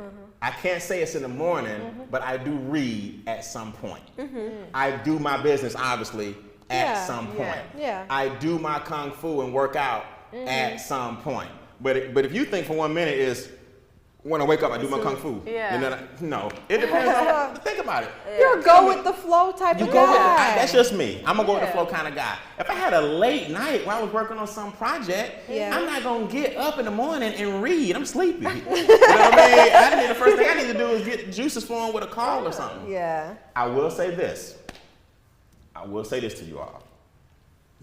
I can't say it's in the morning, but I do read at some point. I do my business obviously at some point. Yeah. I do my Kung Fu and work out at some point. But if you think for 1 minute is when I wake up, I do my Kung Fu. Yeah. And then no, it depends on, think about it. You're a go with the flow type You of go with guy. that's just me. I'm a go with the flow kind of guy. If I had a late night while I was working on some project, I'm not gonna get up in the morning and read. I'm sleepy. You know what I mean? The first thing I need to do is get juices flowing with a call or something. Yeah. I will say this. I will say this to you all.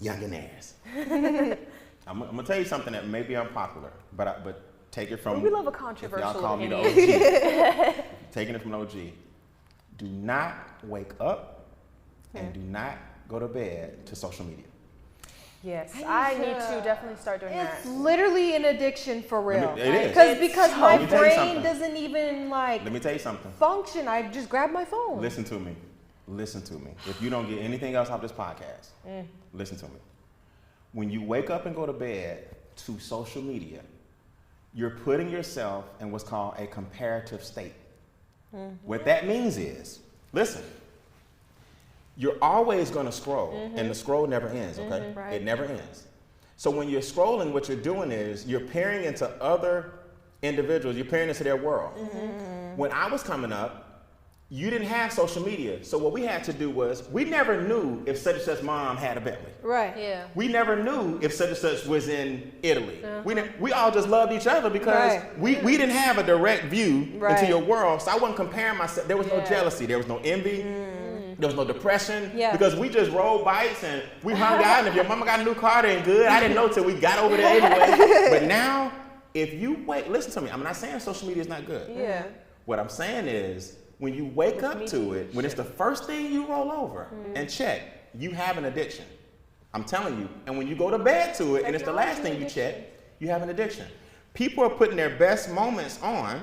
Youngnaires. I'm gonna tell you something that may be unpopular, but take it from. We love a If controversial y'all call me the opinion. OG. Taking it from an OG. Do not wake up and do not go to bed to social media. Yes, I need to definitely start doing It's that. literally an addiction for real. It is. Because my Let me tell you something. brain doesn't even like Let me tell you something. function. I just grab my phone. Listen to me. Listen to me. If you don't get anything else off this podcast, listen to me. When you wake up and go to bed to social media, you're putting yourself in what's called a comparative state. What that means is, listen, you're always going to scroll, and the scroll never ends, okay? Right. It never ends. So when you're scrolling, what you're doing is you're peering into other individuals, you're peering into their world. When I was coming up, you didn't have social media. So what we had to do was, we never knew if such and such mom had a Bentley. Right. Yeah. We never knew if such and such was in Italy. We all just loved each other because we didn't have a direct view into your world. So I wasn't comparing myself. There was no jealousy. There was no envy. There was no depression. Because we just rode bikes and we hung out. And if your mama got a new car, then good. I didn't know till we got over there anyway. But now, if you listen to me. I'm not saying social media is not good. Yeah. What I'm saying is, when you wake up to it, when it's the first thing you roll over and check, you have an addiction. I'm telling you. And when you go to bed to it and it's the last thing you check, you have an addiction. People are putting their best moments on,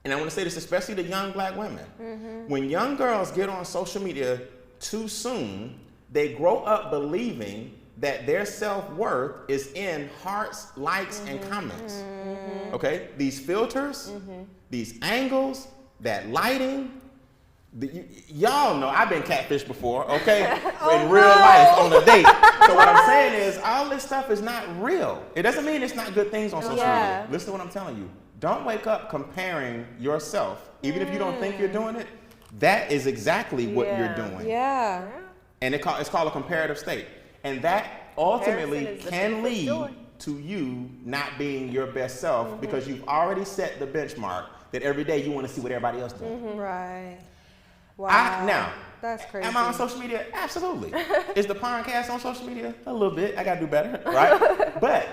and I want to say this especially to young black women. When young girls get on social media too soon, they grow up believing that their self-worth is in hearts, likes, and comments. Okay? These filters, these angles, that lighting, y'all know I've been catfished before, okay? In real life on a date. So what I'm saying is all this stuff is not real. It doesn't mean it's not good things on social media. Listen to what I'm telling you. Don't wake up comparing yourself, even if you don't think you're doing it. That is exactly what you're doing. Yeah. And it's called a comparative state. And that ultimately can lead to you not being your best self because you've already set the benchmark that every day you want to see what everybody else doing. Right. Wow. Now, that's crazy. am I on social media? Absolutely. Is the podcast on social media? A little bit. I got to do better, right? But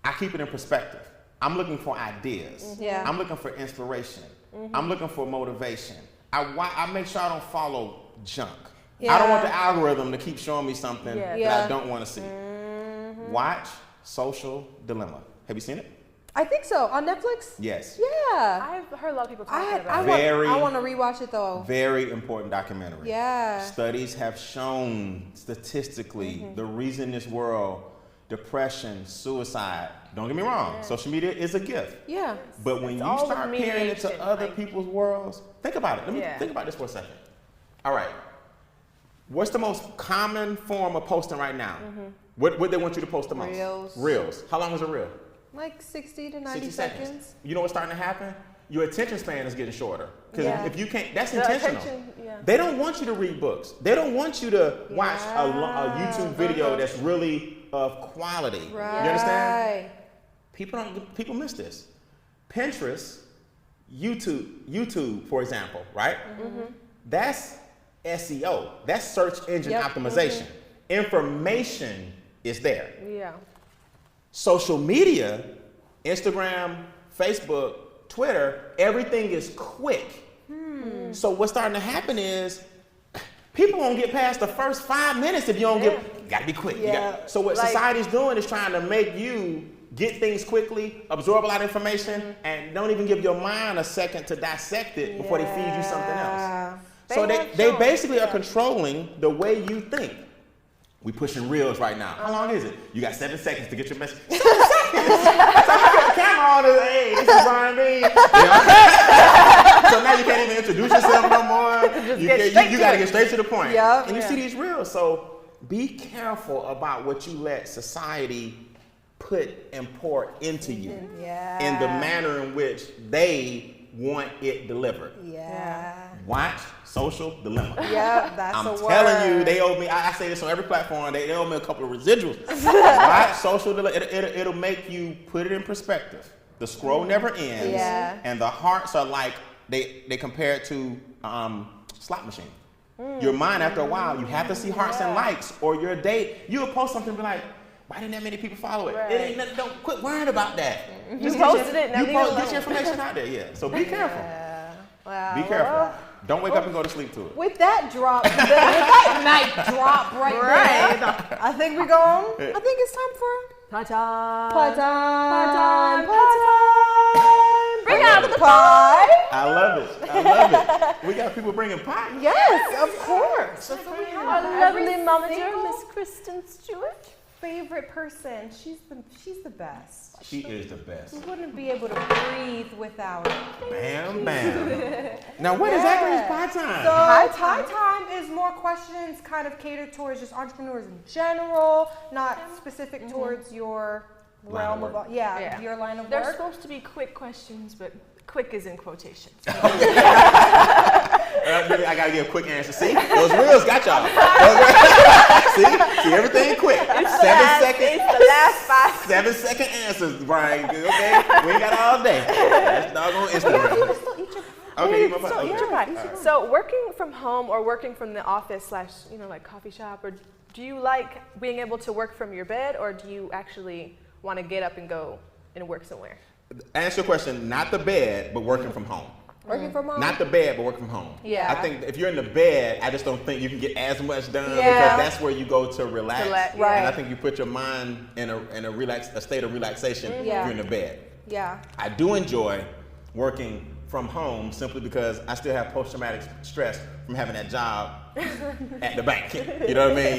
I keep it in perspective. I'm looking for ideas. Yeah. I'm looking for inspiration. I'm looking for motivation. I make sure I don't follow junk. I don't want the algorithm to keep showing me something that I don't want to see. Watch Social Dilemma. Have you seen it? I think so. On Netflix? Yes. Yeah. I've heard a lot of people talking about it. I want to rewatch it though. Very important documentary. Yeah. Studies have shown statistically the reason this world, depression, suicide, don't get me wrong, social media is a gift. Yeah. But when you start peering into other people's worlds, think about it. Let me think about this for a second. All right. What's the most common form of posting right now? What they want you to post the most? Reels. Reels. How long is a reel? Like 60 to 90 60 seconds. You know what's starting to happen? Your attention span is getting shorter. Because if you can't, that's The intentional. attention, They don't want you to read books. They don't want you to watch a YouTube video that's really of quality. Right. You understand? People miss this. Pinterest, YouTube, for example, right? That's SEO. That's search engine optimization. Information is there. Yeah. Social media, Instagram, Facebook, Twitter, everything is quick. So what's starting to happen is people won't get past the first 5 minutes if you don't you gotta be quick. So what society's doing is trying to make you get things quickly, absorb a lot of information, and don't even give your mind a second to dissect it before they feed you something else. So they basically are controlling the way you think. We pushing reels right now. How long is it? You got 7 seconds to get your message. 7 seconds! So I got the camera on and hey, this is Brian B. So now you can't even introduce yourself no more. You got to get straight to the point. And you see these reels. So be careful about what you let society put and pour into you in the manner in which they want it delivered. Watch Social Dilemma. That's I'm a word. telling you, they owe me. I say this on every platform. They owe me a couple of residuals. Watch Social Dilemma. It'll make you put it in perspective. The scroll never ends, and the hearts are like they compare it to slot machine. Your mind, after a while, you have to see hearts and likes, or your date. You'll post something and be like, why didn't that many people follow it? It ain't nothing. Don't quit worrying about that. Just posted it. Now Get your information out there. So be careful. Wow. Be careful. Don't wake up and go to sleep to it. With that drop, with that mic drop right there, I think we're going. I think it's time for Pie time. pie time. Pie time. Bring out the pie. I love it. We got people bringing pie. Yes, of course. Our lovely momager, Miss Kristen Stewart. Favorite person. She's the best. She is the best. We wouldn't be able to breathe without her. Bam, bam. Now, what exactly is pie time? So pie time is more questions kind of catered towards just entrepreneurs in general, not specific towards your realm of your line of They're work. supposed to be quick questions, but quick is in quotations. I gotta give a quick answer. See, those reels got y'all. See, everything quick. 7 seconds. It's the last 5. 7-second answers, Brian. Okay, we ain't got all day. That's doggone Instagram. Okay, eat my pie. Eat your pie. So working from home or working from the office / like coffee shop, or do you like being able to work from your bed, or do you actually want to get up and go and work somewhere? Answer your question, not the bed, but working from home. Working from home? Not the bed, but working from home. Yeah. I think if you're in the bed, I just don't think you can get as much done Yeah. because that's where you go to relax. Right. And I think you put your mind in a state of relaxation if you're in the bed. Yeah. I do enjoy working from home simply because I still have post-traumatic stress from having that job at the bank. You know what I mean?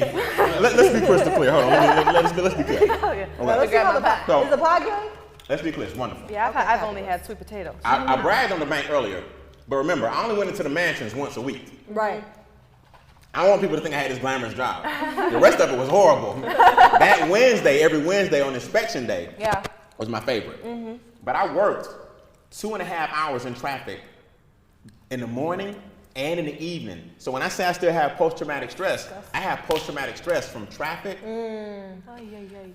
Let's be crystal clear. Hold on. Let's be clear. Oh, yeah. Well, let's see how the pie. So- Is the pie good? Let's be clear. It's wonderful. Yeah, Okay, I've only had sweet potatoes. I bragged on the bank earlier, but remember, I only went into the mansions once a week. Right. I don't want people to think I had this glamorous job. The rest of it was horrible. That Wednesday, every Wednesday on inspection day, was my favorite. But I worked 2.5 hours in traffic in the morning and in the evening. So when I say I still have post-traumatic stress, I have post-traumatic stress from traffic.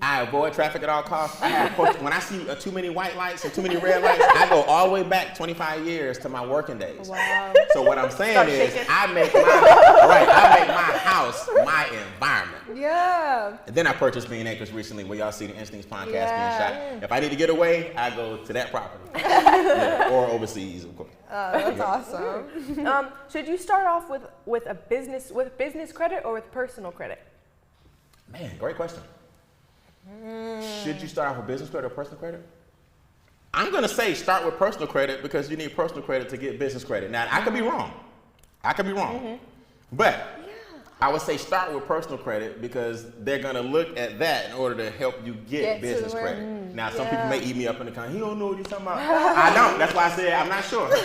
I avoid traffic at all costs. I have when I see too many white lights and too many red lights, I go all the way back 25 years to my working days. Wow. So what I'm saying Start is, shaking. I make my house my environment. Yeah. And then I purchased Being Acres recently, where y'all see the Instincts podcast Yeah. being shot. If I need to get away, I go to that property. Yeah, or overseas, of course. That's awesome. Should you start off with business credit or with personal credit? Man, great question. Should you start off with business credit or personal credit? I'm going to say start with personal credit because you need personal credit to get business credit. Now, I could be wrong. But I would say start with personal credit because they're going to look at that in order to help you get business credit. Now, some people may eat me up in the car. He don't know what he's talking about. I don't. That's why I said I'm not sure. You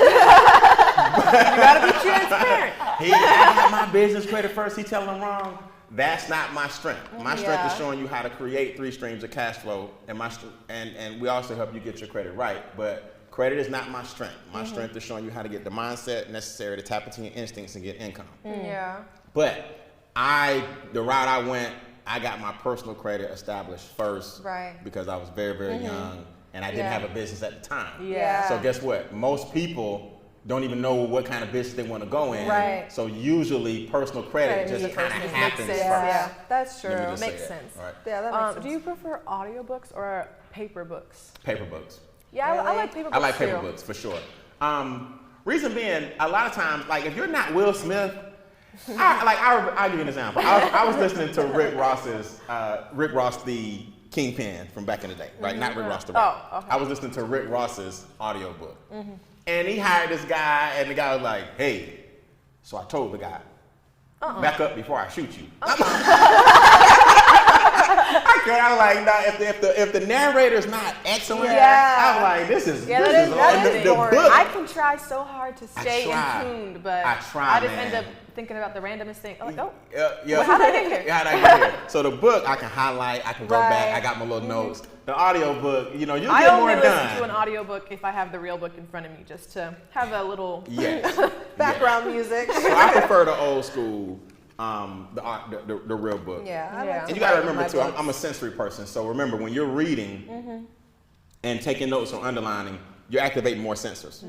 gotta be transparent. I got my business credit first. He telling them wrong. That's not my strength. My strength is showing you how to create 3 streams of cash flow, and we also help you get your credit right. But credit is not my strength. My strength is showing you how to get the mindset necessary to tap into your instincts and get income. Yeah. But the route I went, I got my personal credit established first, Right. because I was very, very young and I didn't have a business at the time. Yeah. So guess what? Most people don't even know what kind of business they want to go in. Right. So usually personal credit just kind of makes happens sense. first. Yeah. That's true. Let me just say Makes that. sense. All right. Yeah, that makes sense. Do you prefer audiobooks or paper books? Paper books. Yeah, I Really? like paper books I like too. paper books for sure. Reason being, a lot of times, like if you're not Will Smith, I'll give you an example. I was listening to Rick Ross, the Kingpin from back in the day, right? Not Rick Ross the rapper. Oh, okay. I was listening to Rick Ross's audiobook. And he hired this guy, and the guy was like, hey, so I told the guy, back up before I shoot you. I was like, nah, if the narrator's not excellent, I was like, this is the book. I can try so hard to stay in tune, but I try, just man. end up thinking about the randomest thing. I'm like, oh, Yeah. well, how'd I get here? How'd I get here? So the book, I can highlight, I can go back, I got my little notes. The audio book, you'll I get more only done. listen to an audiobook if I have the real book in front of me, just to have a little Yes. Background music. So I prefer the old school, the real book. Yeah. I Yeah. like And you gotta write remember my too, books. I'm a sensory person. So remember, when you're reading and taking notes or underlining, you're activating more sensors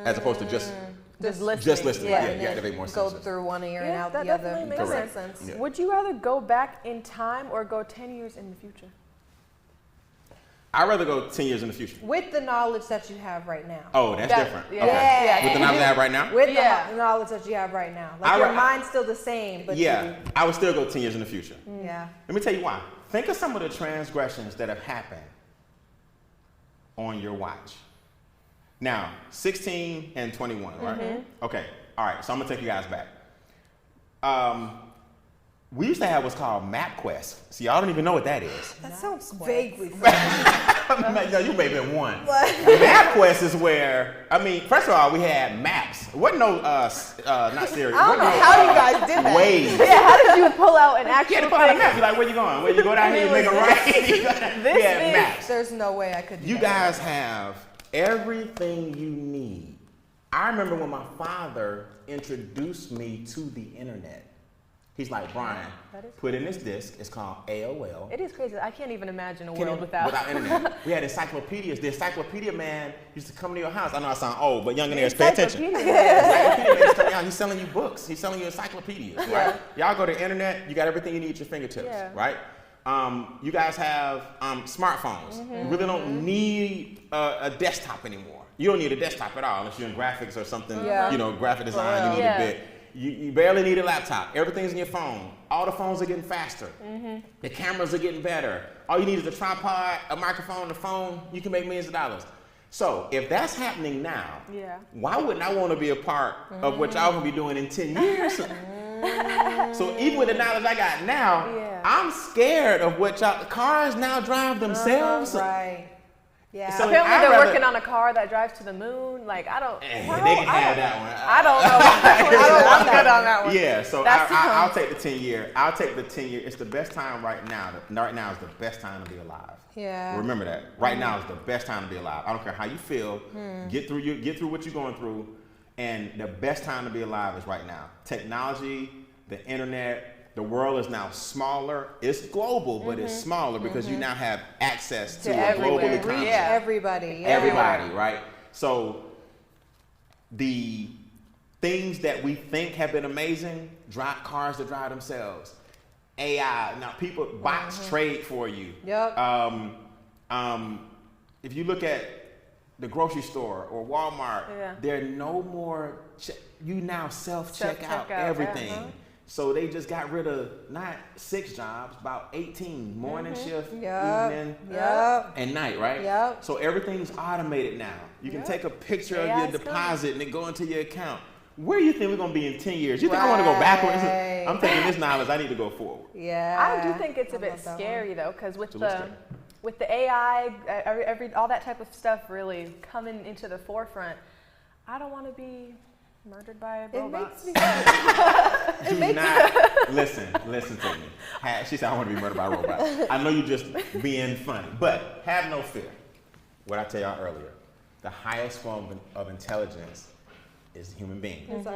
as opposed to just listening. Yeah, Yeah, and you then activate more go sensors. through one ear and Yeah, out that the other. definitely makes That sense. sense. Yeah. Would you rather go back in time or go 10 years in the future? I'd rather go 10 years in the future. With the knowledge that you have right now. Oh, that's different. Yeah. Okay. Yeah. With the knowledge I have right now? With Yeah. the knowledge that you have right now. Like I your ra- mind's still the same, but Yeah, I would still go 10 years in the future. yeah. Let me tell you why. Think of some of the transgressions that have happened on your watch. Now, 16 and 21, right? Okay, all right, so I'm gonna take you guys back. We used to have what's called MapQuest. See, y'all don't even know what that is. That sounds vaguely No, you may have been one. MapQuest is where, first of all, we had maps. Wasn't no, not Siri. I don't know how you guys did that. Waves. Yeah, how did you pull out an You actual had to pull out a thing? map. You're like, where you going? Where you go down here, you make a right. This We had big. maps. There's no way I could do You that. guys have everything you need. I remember when my father introduced me to the internet. He's like, Brian, put in this disc. It's called AOL. It is crazy. I can't even imagine a world without internet. We had encyclopedias. The encyclopedia man used to come to your house. I know I sound old, but Youngnaires, pay attention. The encyclopedia man used to come out. He's selling you books. He's selling you encyclopedias, right? Y'all go to the internet. You got everything you need at your fingertips, right? You guys have smartphones. You really don't need a desktop anymore. You don't need a desktop at all unless you're in graphics or something, you know, graphic design. You need a bit. You barely need a laptop. Everything's in your phone. All the phones are getting faster. The cameras are getting better. All you need is a tripod, a microphone, a phone. You can make millions of dollars. So if that's happening now, why wouldn't I want to be a part of what y'all gonna be doing in 10 years? So even with the knowledge I got now, I'm scared of what y'all, cars now drive themselves. Right. Yeah. So apparently they're working on a car that drives to the moon. Like, I don't. They can have that one. I don't know. I'm good on that one. Yeah, so I'll take the 10 year. I'll take the 10 year. It's the best time right now. Right now is the best time to be alive. Yeah. Remember that. Right now is the best time to be alive. I don't care how you feel. Get through what you're going through, and the best time to be alive is right now. Technology, the internet. The world is now smaller. It's global, but it's smaller because you now have access to a global economy. Everybody, right? So the things that we think have been amazing, cars that drive themselves, AI. Now bots trade for you. Yep. If you look at the grocery store or Walmart, there are no more. You now self-check out everything. So they just got rid of not 6 jobs, about 18, morning shift, evening, and night, right? Yep. So everything's automated now. You can take a picture of your deposit and it go into your account. Where do you think we're going to be in 10 years? You think I want to go backwards? I'm taking this knowledge, I need to go forward. Yeah. I do think it's a bit scary though, because with the AI, all that type of stuff really coming into the forefront, I don't want to be murdered by robots. Do not listen to me. She said I want to be murdered by robots. I know you're just being funny, but have no fear. What I tell y'all earlier, the highest form of intelligence is human beings.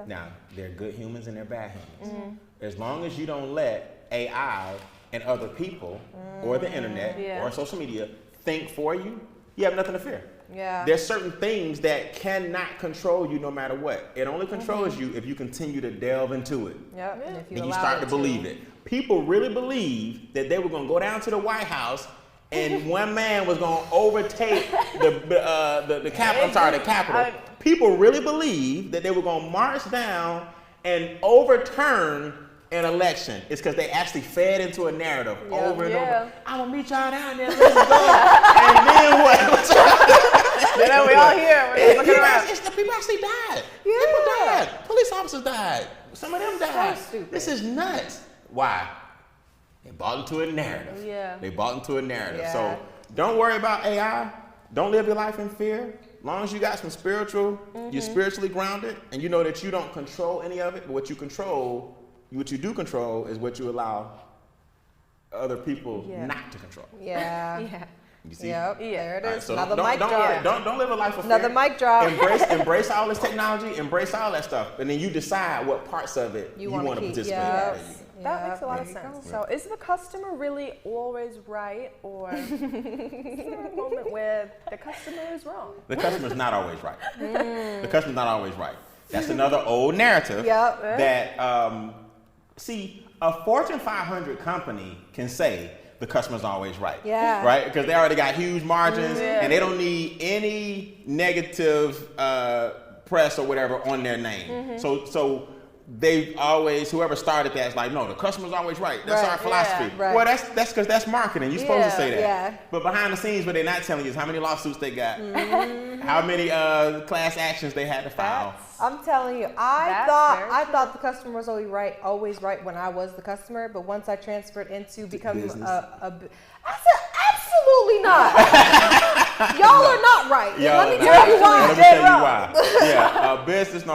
Now, they're good humans and they're bad humans. As long as you don't let AI and other people or the internet or social media think for you, you have nothing to fear. Yeah. There's certain things that cannot control you no matter what. It only controls you if you continue to delve into it. Yep. And you start to believe it. People really believe that they were going to go down to the White House and one man was going to overtake the Capitol. People really believe that they were going to march down and overturn an election. It's because they actually fed into a narrative over and over. I'm going to meet y'all down there. Let's go. And then what? Then we all here. We're looking around. The people actually died. People died. Police officers died. Some of them died. So this is nuts. Why? They bought into a narrative. They bought into a narrative. So don't worry about AI. Don't live your life in fear. As long as you got some spiritual, you're spiritually grounded, and you know that you don't control any of it, but what you do control is what you allow other people not to control. You see? There it is. Right, so Another mic drop. Don't live a life of fear. Another mic drop. Embrace all this technology. Embrace all that stuff, and then you decide what parts of it you want to participate in. That makes a lot of sense. So, is the customer really always right, or is there a moment where the customer is wrong? The customer's not always right. The customer's not always right. That's another old narrative. That see, a Fortune 500 company can say the customer's always right. Right? Because they already got huge margins and they don't need any negative press or whatever on their name. So they've always, whoever started that is like, no, the customer's always right. That's our philosophy. Well, that's because that's marketing. You're supposed to say that. But behind the scenes, what they're not telling you is how many lawsuits they got, how many class actions they had to file. I'm telling you, I thought the customer was always right when I was the customer, but once I transferred into becoming I said, absolutely not. Y'all are not right. Yo, Let me tell you why. Let me tell you why. Yeah, a business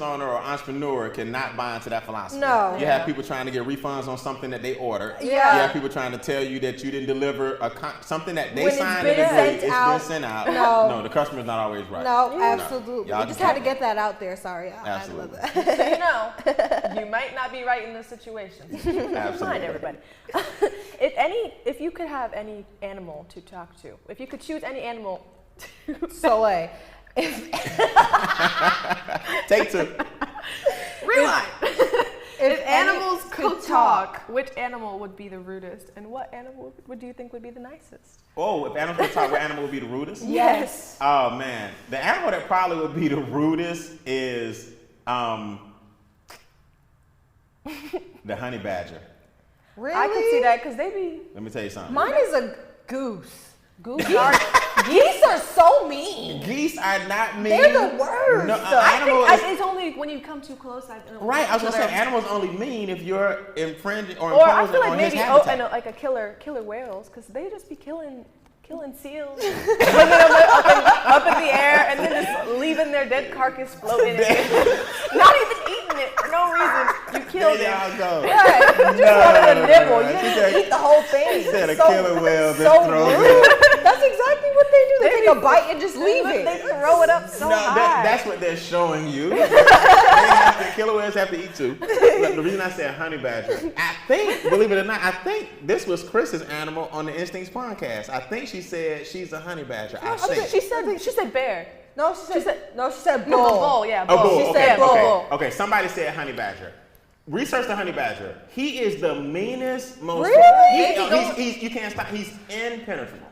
owner or entrepreneur cannot buy into that philosophy. No. You have people trying to get refunds on something that they ordered. Yeah. You have people trying to tell you that you didn't deliver something that they When it's signed been and agreed. sent It's out. been sent out. No. The customer's not always right. No, absolutely. Y'all We just had to get that out there. Sorry. Absolutely. So you know, you might not be right in this situation. Absolutely. Mind everybody. If you could have any animal to talk to, if you could choose any animal Soleil. Take two. Rewind. If animals any could could talk, which animal would be the rudest, and what animal do you think would be the nicest? Oh, if animals could talk, what animal would be the rudest? Yes. Oh man, the animal that probably would be the rudest is the honey badger. Really? I could see that because they be. Let me tell you something. Mine is a goose. Geese are so mean. Geese are not mean. They're the worst. No, It's only when you come too close. Right, I was gonna say animals only mean if you're infringing or Or I imposing feel like on his maybe habitat. like a killer whales because they just be killing seals, bringing them up in the air, and then just leaving their dead carcass floating. Not even eating it for no reason. You killed There it. y'all go. Right. You just wanted a nibble. You didn't eat the whole thing. She said a So- killer whale so just throws rude. it. That's exactly what they do. They take a bite and just leave They it. throw it up so No, high. that's what they're showing you. Killer whales have to eat too. Look, the reason I said honey badger, I think, believe it or not, I think this was Chris's animal on the Instincts podcast. I think she said she's a honey badger. I think. She said bear. No, she said No, bull. bull. Yeah, A bull. bull. She Okay, said bull. okay. Okay, somebody said honey badger. Research the honey badger. He is the meanest, most. Really? He's you can't stop. He's impenetrable.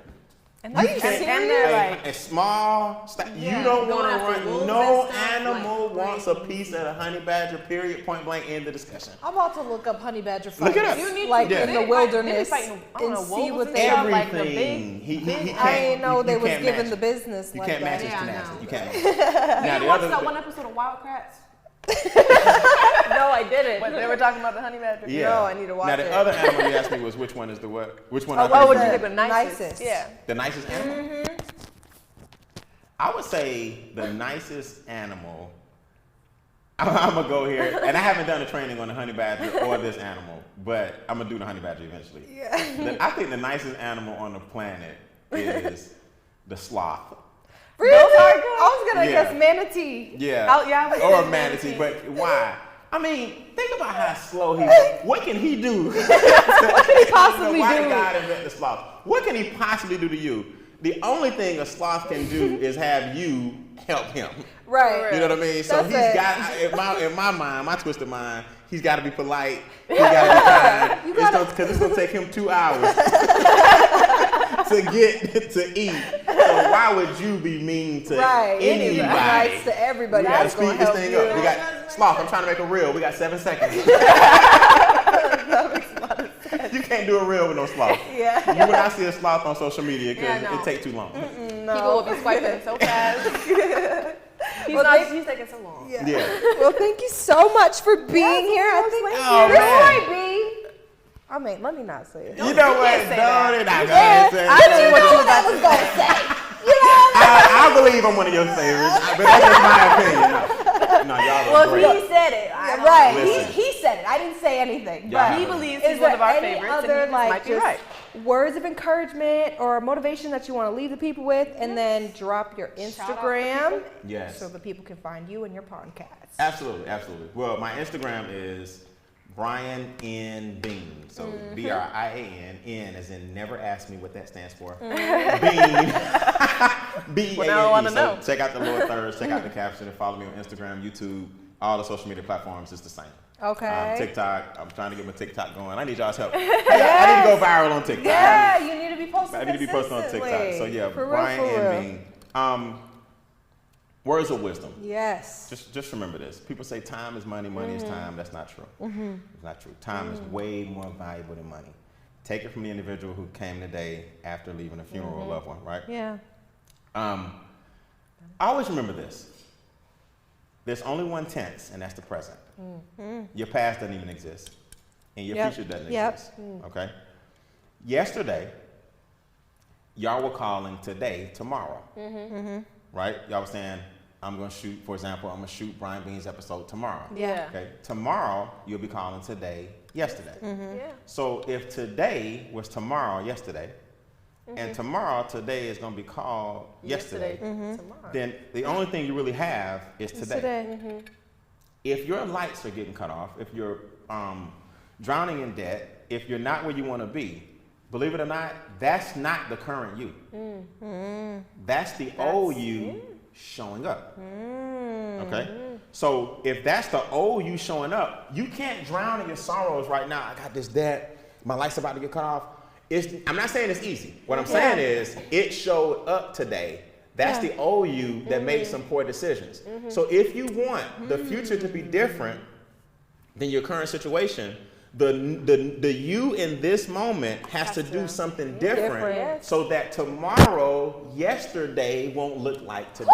And Are you and serious? they're like. A small. You Yeah, don't going want to after run. wolves No and stuff, animal like, wants a piece of the honey badger. Period. Point blank. End the discussion. I'm about to look up honey badger fights. Look it up. You need like to. in They the fight- wilderness they be fighting, I don't and know, see wolves what and they stuff, are. like the Everything. big. He big- can't. I didn't know they you was can't giving match the it. business You like can't that. match his Yeah, I tenacity. know. You can't. Match it. Now You the watched other. that one episode of Wild Kratts? No, I didn't. When they were talking about the honey badger? Yeah. No, I need to watch Now the it. other animal you asked me was which one is the what? Which one? Oh, I what think would is you the- think The nicest. Nicest. Yeah. The nicest animal? I would say the nicest animal. I'm gonna go here, and I haven't done a training on the honey badger or this animal, but I'm gonna do the honey badger eventually. Yeah. I think the nicest animal on the planet is the sloth. Really? I was gonna Yeah. guess manatee. Yeah. I would Or say a manatee, but why? I mean, think about how slow he. What can he do? What can he possibly Why do? did God invent the sloth? What can he possibly do to you? The only thing a sloth can do is have you help him. Right. You know what I mean? So That's he's it. got in my mind, my twisted mind, he's got to be polite. He got to be kind. Because it's gonna take him 2 hours to get to eat. So why would you be mean to anybody? Nice to everybody. We gotta That's gonna speed this help thing you. up. We got sloth. I'm trying to make a reel. We got 7 seconds. You can't do a reel with no sloth. Yeah. You will not see a sloth on social media because Yeah, no. it takes too long. People will be swiping so fast. He's taking so long. Yeah. Well, thank you so much for being here. I think Oh, this man. might be. I mean, let me not say it. You know what? can't say that. No, they're not Yeah, gonna say I that. knew what you was gonna say. You know? I believe I'm one of your favorites, but that's just my opinion. No, y'all are Well, great. he said it. Right. Listen. He said it. I didn't say anything. Yeah. But He believes is he's one there of our any favorites, other, and he like, might be just right. words of encouragement or motivation that you want to leave the people with, and then drop your out to Instagram Yes. so that people can find you and your podcast. Absolutely, absolutely. Well, my Instagram is Brian N. Bean. So BRIAN, N as in never ask me what that stands for. Bean. B-E-A-N-E. Well, now I wanna know. So check out the lower thirds, check out the caption, and follow me on Instagram, YouTube, all the social media platforms. It's the same. Okay. TikTok. I'm trying to get my TikTok going. I need y'all's help. Hey, I need to go viral on TikTok. Yeah, you need to be posting. I need to be posting on TikTok. So consistently. yeah, For real, Brian for real. N. Bean. Words of wisdom. Yes. Just remember this. People say time is money, money is time. That's not true. It's not true. Time is way more valuable than money. Take it from the individual who came today after leaving a funeral of a loved one, right? Yeah. I always remember this. There's only one tense, and that's the present. Your past doesn't even exist, and your Yep. future doesn't Yep. exist. Okay? Yesterday y'all were calling today, tomorrow, right? Y'all were saying, I'm gonna shoot, for example, I'm gonna shoot Brian Bean's episode tomorrow. Yeah. Okay, tomorrow you'll be calling today, yesterday. Yeah. So if today was tomorrow, yesterday, and tomorrow, today is gonna be called yesterday, Tomorrow. then the only thing you really have is today. If your lights are getting cut off, if you're drowning in debt, if you're not where you want to be, believe it or not, that's not the current you. That's the old you showing up. Okay? So if that's the old you showing up, you can't drown in your sorrows right now. I got this debt, my light's about to get cut off. I'm not saying it's easy. What I'm saying is it showed up today. That's the old you that made some poor decisions. So if you want the future to be different than your current situation, the you in this moment has to do something different so that tomorrow, yesterday won't look like today.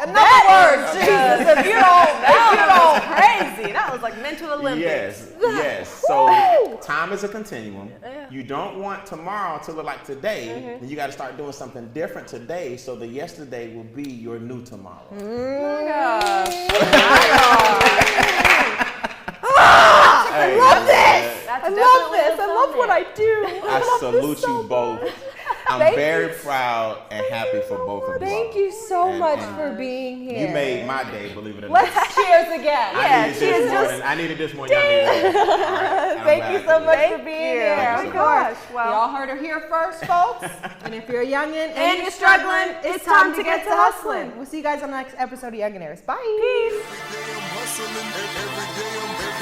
In other words, Jesus, if you don't crazy. That was like mental Olympics. Yes. So time is a continuum. You don't want tomorrow to look like today. Then you got to start doing something different today so the yesterday will be your new tomorrow. Oh my gosh. I love this. That's I love this. I love what I do. I love salute this so you both. much. I'm Thank very you proud and happy for both of you. Thank you so And- much and for being here. You made my day, believe it or not. Let's cheers again. I needed this more than y'all needed. Thank you so much for being here. Thank you Of so course. much. Well- Y'all heard her here first, folks. And if you're a youngin' And you're struggling, it's time to get to hustling. We'll see you guys on the next episode of Youngnaires. Bye. Peace. Every day I'm hustling, every day I'm